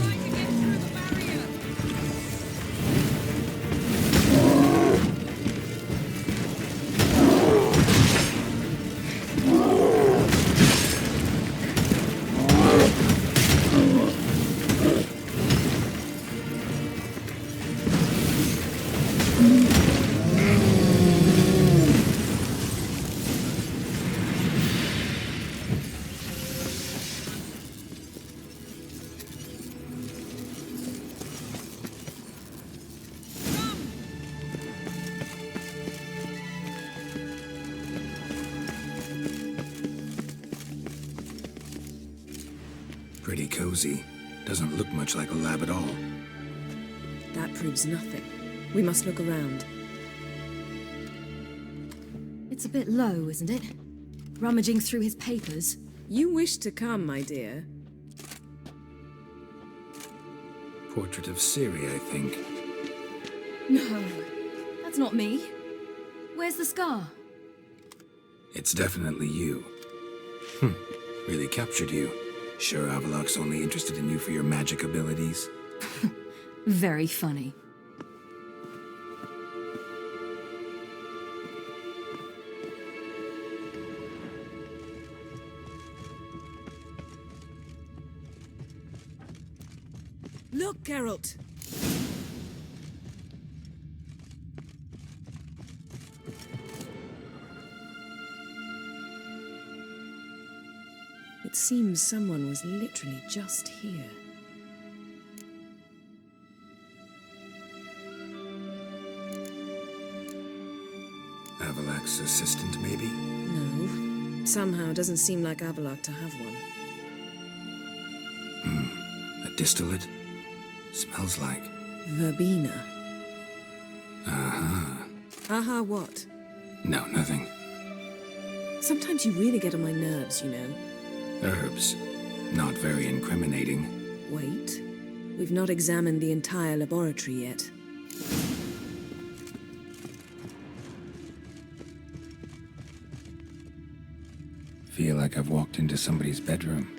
cozy. Doesn't look much like a lab at all. That proves nothing. We must look around. It's a bit low, isn't it? Rummaging through his papers. You wish to come, my dear. Portrait of Ciri, I think. No, that's not me. Where's the scar? It's definitely you. Really captured you. Sure Avalok's only interested in you for your magic abilities? Very funny. Look, Geralt! It seems someone was literally just here. Avalok's assistant, maybe? No. Somehow doesn't seem like Avalok to have one. A distillate? Smells like... Verbena. Uh-huh. Aha, what? No, nothing. Sometimes you really get on my nerves, you know. Herbs. Not very incriminating. Wait. We've not examined the entire laboratory yet. Feel like I've walked into somebody's bedroom.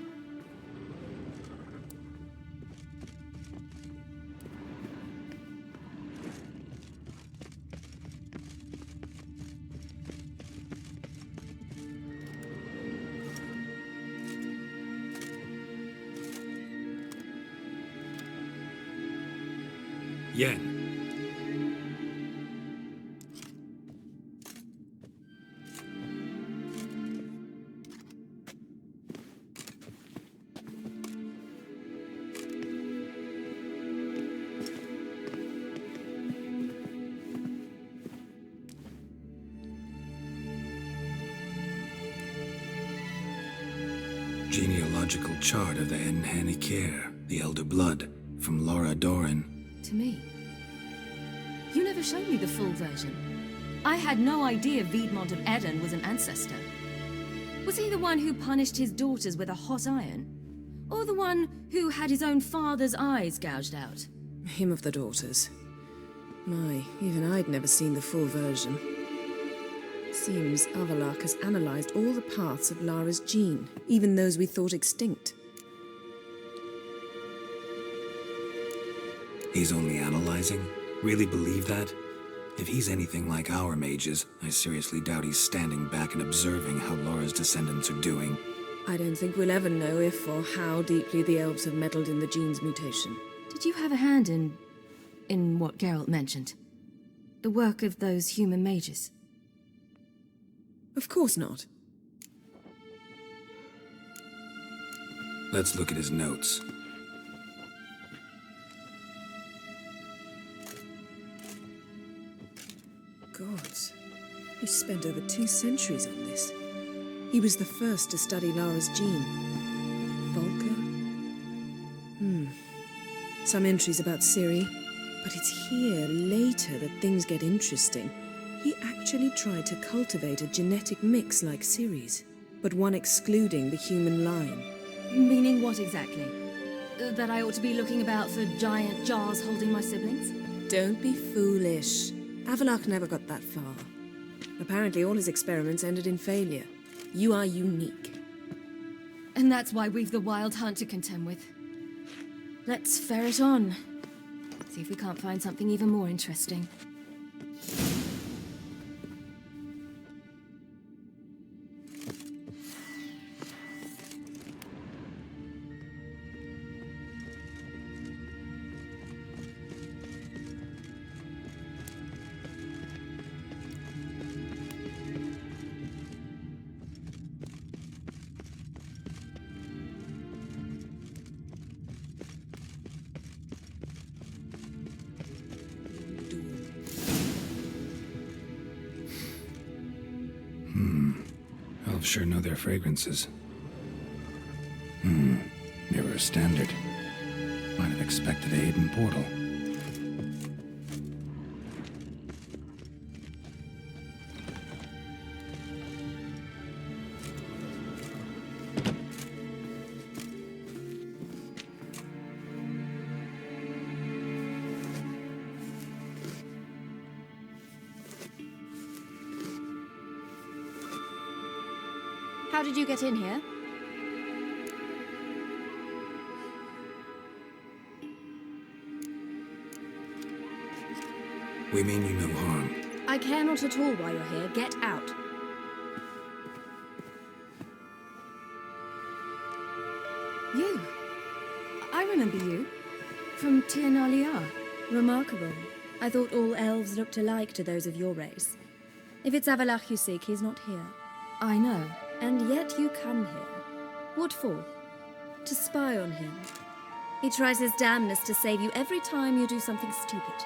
Yen. Genealogical chart of the Manticore, the Elder Blood, from Laura Doran. To me. You never showed me the full version. I had no idea Viedmont of Eden was an ancestor. Was he the one who punished his daughters with a hot iron? Or the one who had his own father's eyes gouged out? Him of the daughters. My, even I'd never seen the full version. Seems Avalok has analyzed all the parts of Lara's gene, even those we thought extinct. He's only analyzing? Really believe that? If he's anything like our mages, I seriously doubt he's standing back and observing how Laura's descendants are doing. I don't think we'll ever know if or how deeply the elves have meddled in the gene's mutation. Did you have a hand in what Geralt mentioned? The work of those human mages? Of course not. Let's look at his notes. Gods, he spent over 2 centuries on this. He was the first to study Lara's gene. Volker? Some entries about Ciri, but it's here, later, that things get interesting. He actually tried to cultivate a genetic mix like Ciri's, but one excluding the human line. Meaning what exactly? That I ought to be looking about for giant jars holding my siblings? Don't be foolish. Avalok never got that far. Apparently all his experiments ended in failure. You are unique. And that's why we've the Wild Hunt to contend with. Let's ferret on. See if we can't find something even more interesting. Elves sure know their fragrances. Never Sorcerer's standard. Might have expected a hidden portal. How did you get in here? We mean you no harm. I care not at all why you're here. Get out. You? I remember you. From Tir Nalia. Remarkable. I thought all elves looked alike to those of your race. If it's Avalach you seek, he's not here. I know. And yet you come here. What for? To spy on him. He tries his damnedest to save you every time you do something stupid.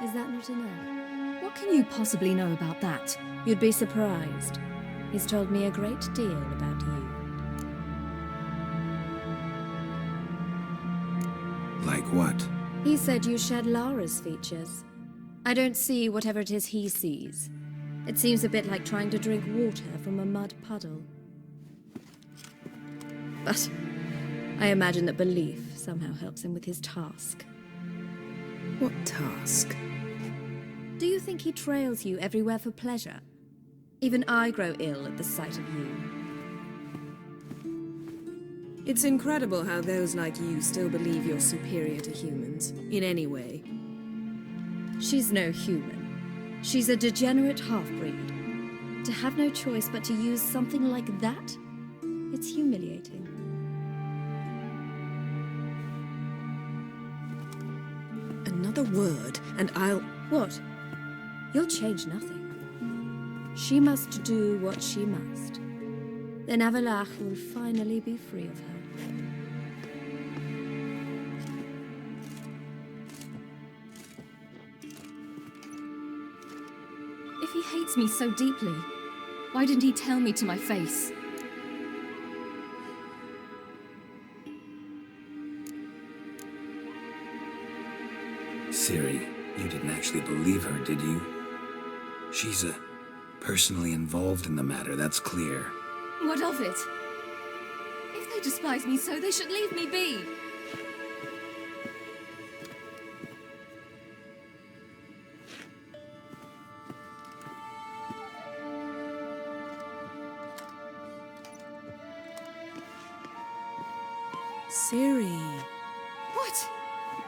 Is that not enough? What can you possibly know about that? You'd be surprised. He's told me a great deal about you. Like what? He said you shared Lara's features. I don't see whatever it is he sees. It seems a bit like trying to drink water from a mud puddle. But I imagine that belief somehow helps him with his task. What task? Do you think he trails you everywhere for pleasure? Even I grow ill at the sight of you. It's incredible how those like you still believe you're superior to humans, in any way. She's no human. She's a degenerate half-breed. To have no choice but to use something like that? It's humiliating. Another word, and I'll... What? You'll change nothing. She must do what she must. Then Avalach will finally be free of her. If he hates me so deeply, why didn't he tell me to my face? Ciri, you didn't actually believe her, did you? She's personally involved in the matter, that's clear. What of it? If they despise me so, they should leave me be. Ciri. What?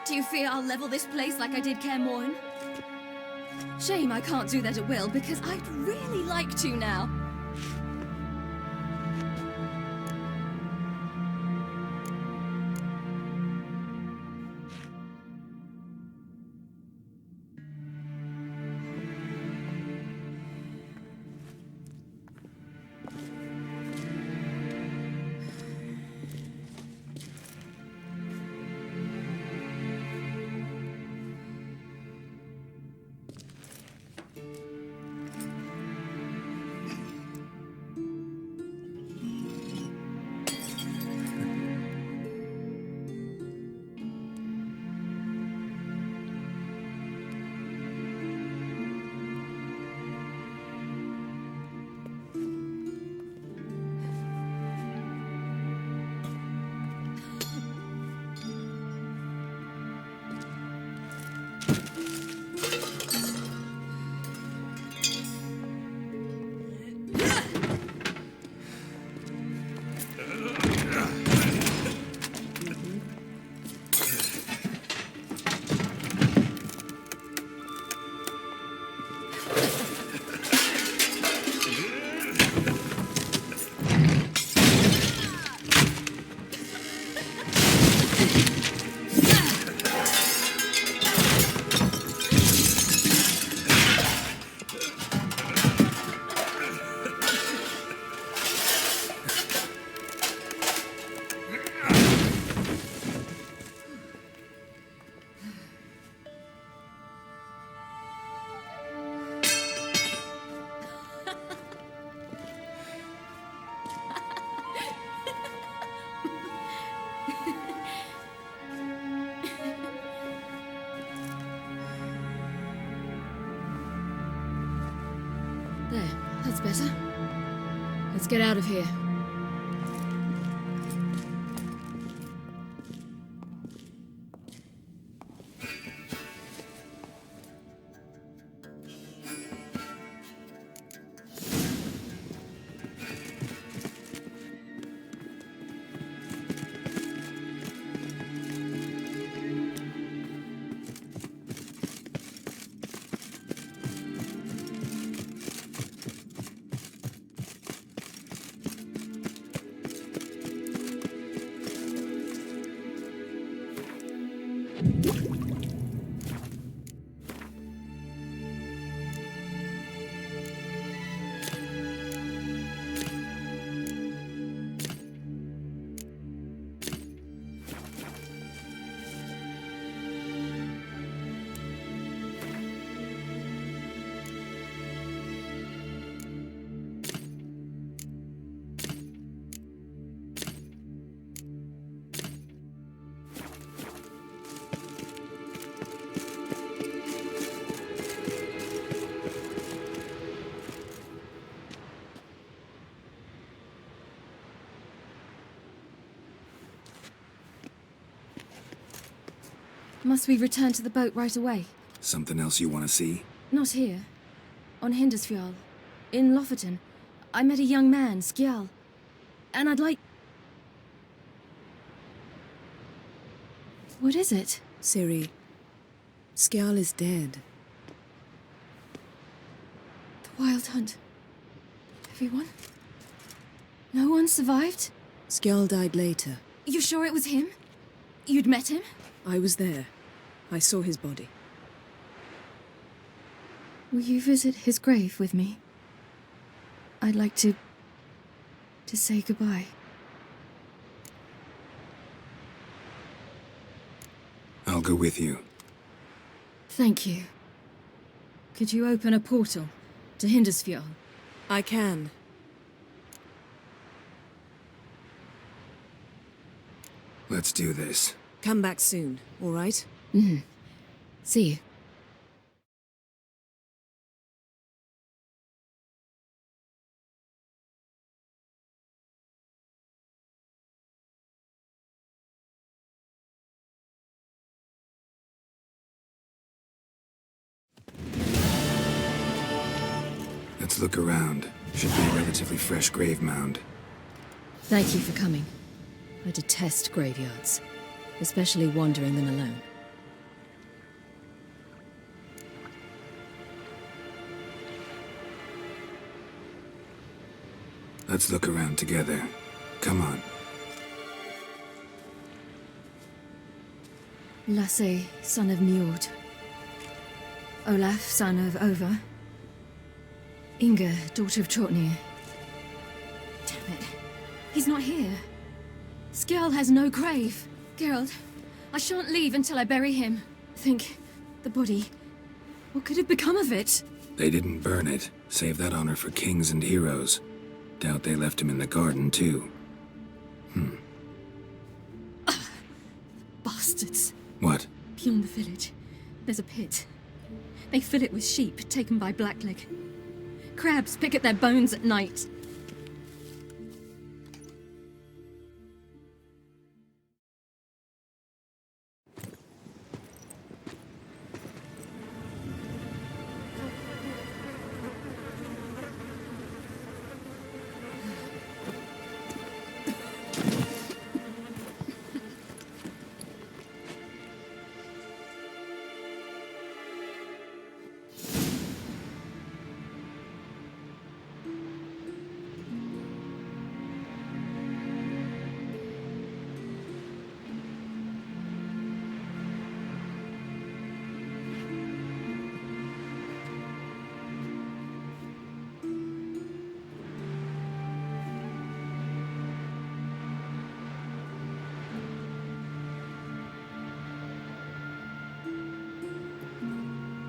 Do you fear I'll level this place like I did Kaer Morhen? Shame I can't do that at will, because I'd really like to now. There, that's better. Let's get out of here. Must we return to the boat right away? Something else you want to see? Not here. On Hindisfjall. In Lofoten. I met a young man, Skjal. And I'd like... What is it? Ciri, Skjal is dead. The Wild Hunt. Everyone? No one survived? Skjal died later. You sure it was him? You'd met him? I was there. I saw his body. Will you visit his grave with me? I'd like to say goodbye. I'll go with you. Thank you. Could you open a portal to Hindisfjall? I can. Let's do this. Come back soon, all right? Mm-hmm. See you. Let's look around. Should be a relatively fresh grave mound. Thank you for coming. I detest graveyards, especially wandering them alone. Let's look around together. Come on. Lasse, son of Njord. Olaf, son of Over. Inga, daughter of Trotnir. Damn it. He's not here. Skjal has no grave. Geralt, I shan't leave until I bury him. Think, the body. What could have become of it? They didn't burn it. Save that honor for kings and heroes. Doubt they left him in the garden, too. Bastards. What? Beyond the village, there's a pit. They fill it with sheep taken by Blackleg. Crabs pick at their bones at night.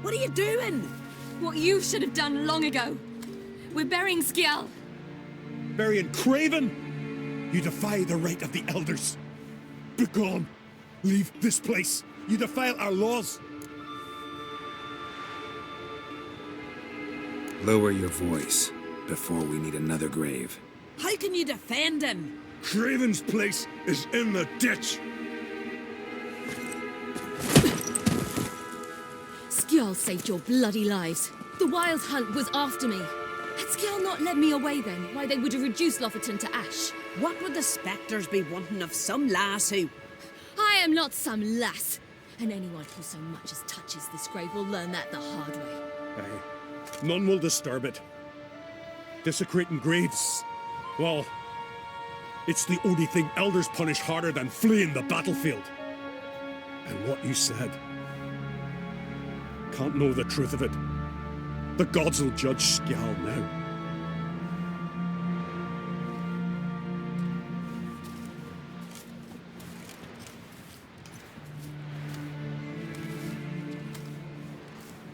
What are you doing? What you should have done long ago. We're burying Skjal. Burying Craven? You defy the right of the elders. Begone. Leave this place. You defile our laws. Lower your voice before we need another grave. How can you defend him? Craven's place is in the ditch. Skjall saved your bloody lives. The Wild Hunt was after me. Had Skjall not led me away then, why they would have reduced Lofferton to ash. What would the spectres be wanting of some lass who... I am not some lass. And anyone who so much as touches this grave will learn that the hard way. Aye. None will disturb it. Desecrating graves, well, it's the only thing elders punish harder than fleeing the battlefield. And what you said, can't know the truth of it. The gods will judge Skjall now.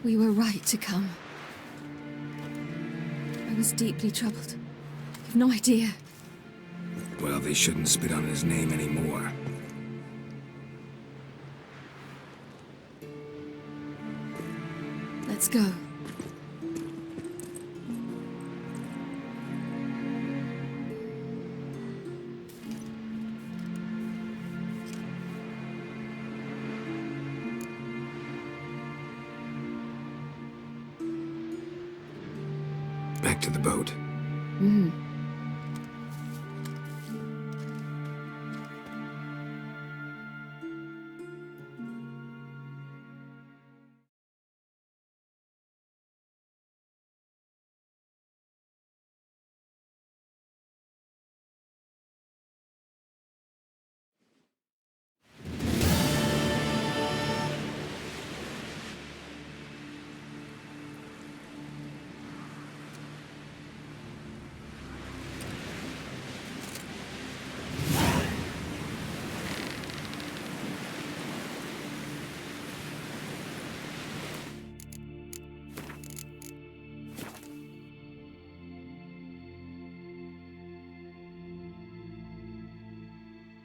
We were right to come. I was deeply troubled. You've no idea. Well, they shouldn't spit on his name anymore. Let's go. Back to the boat. Mm.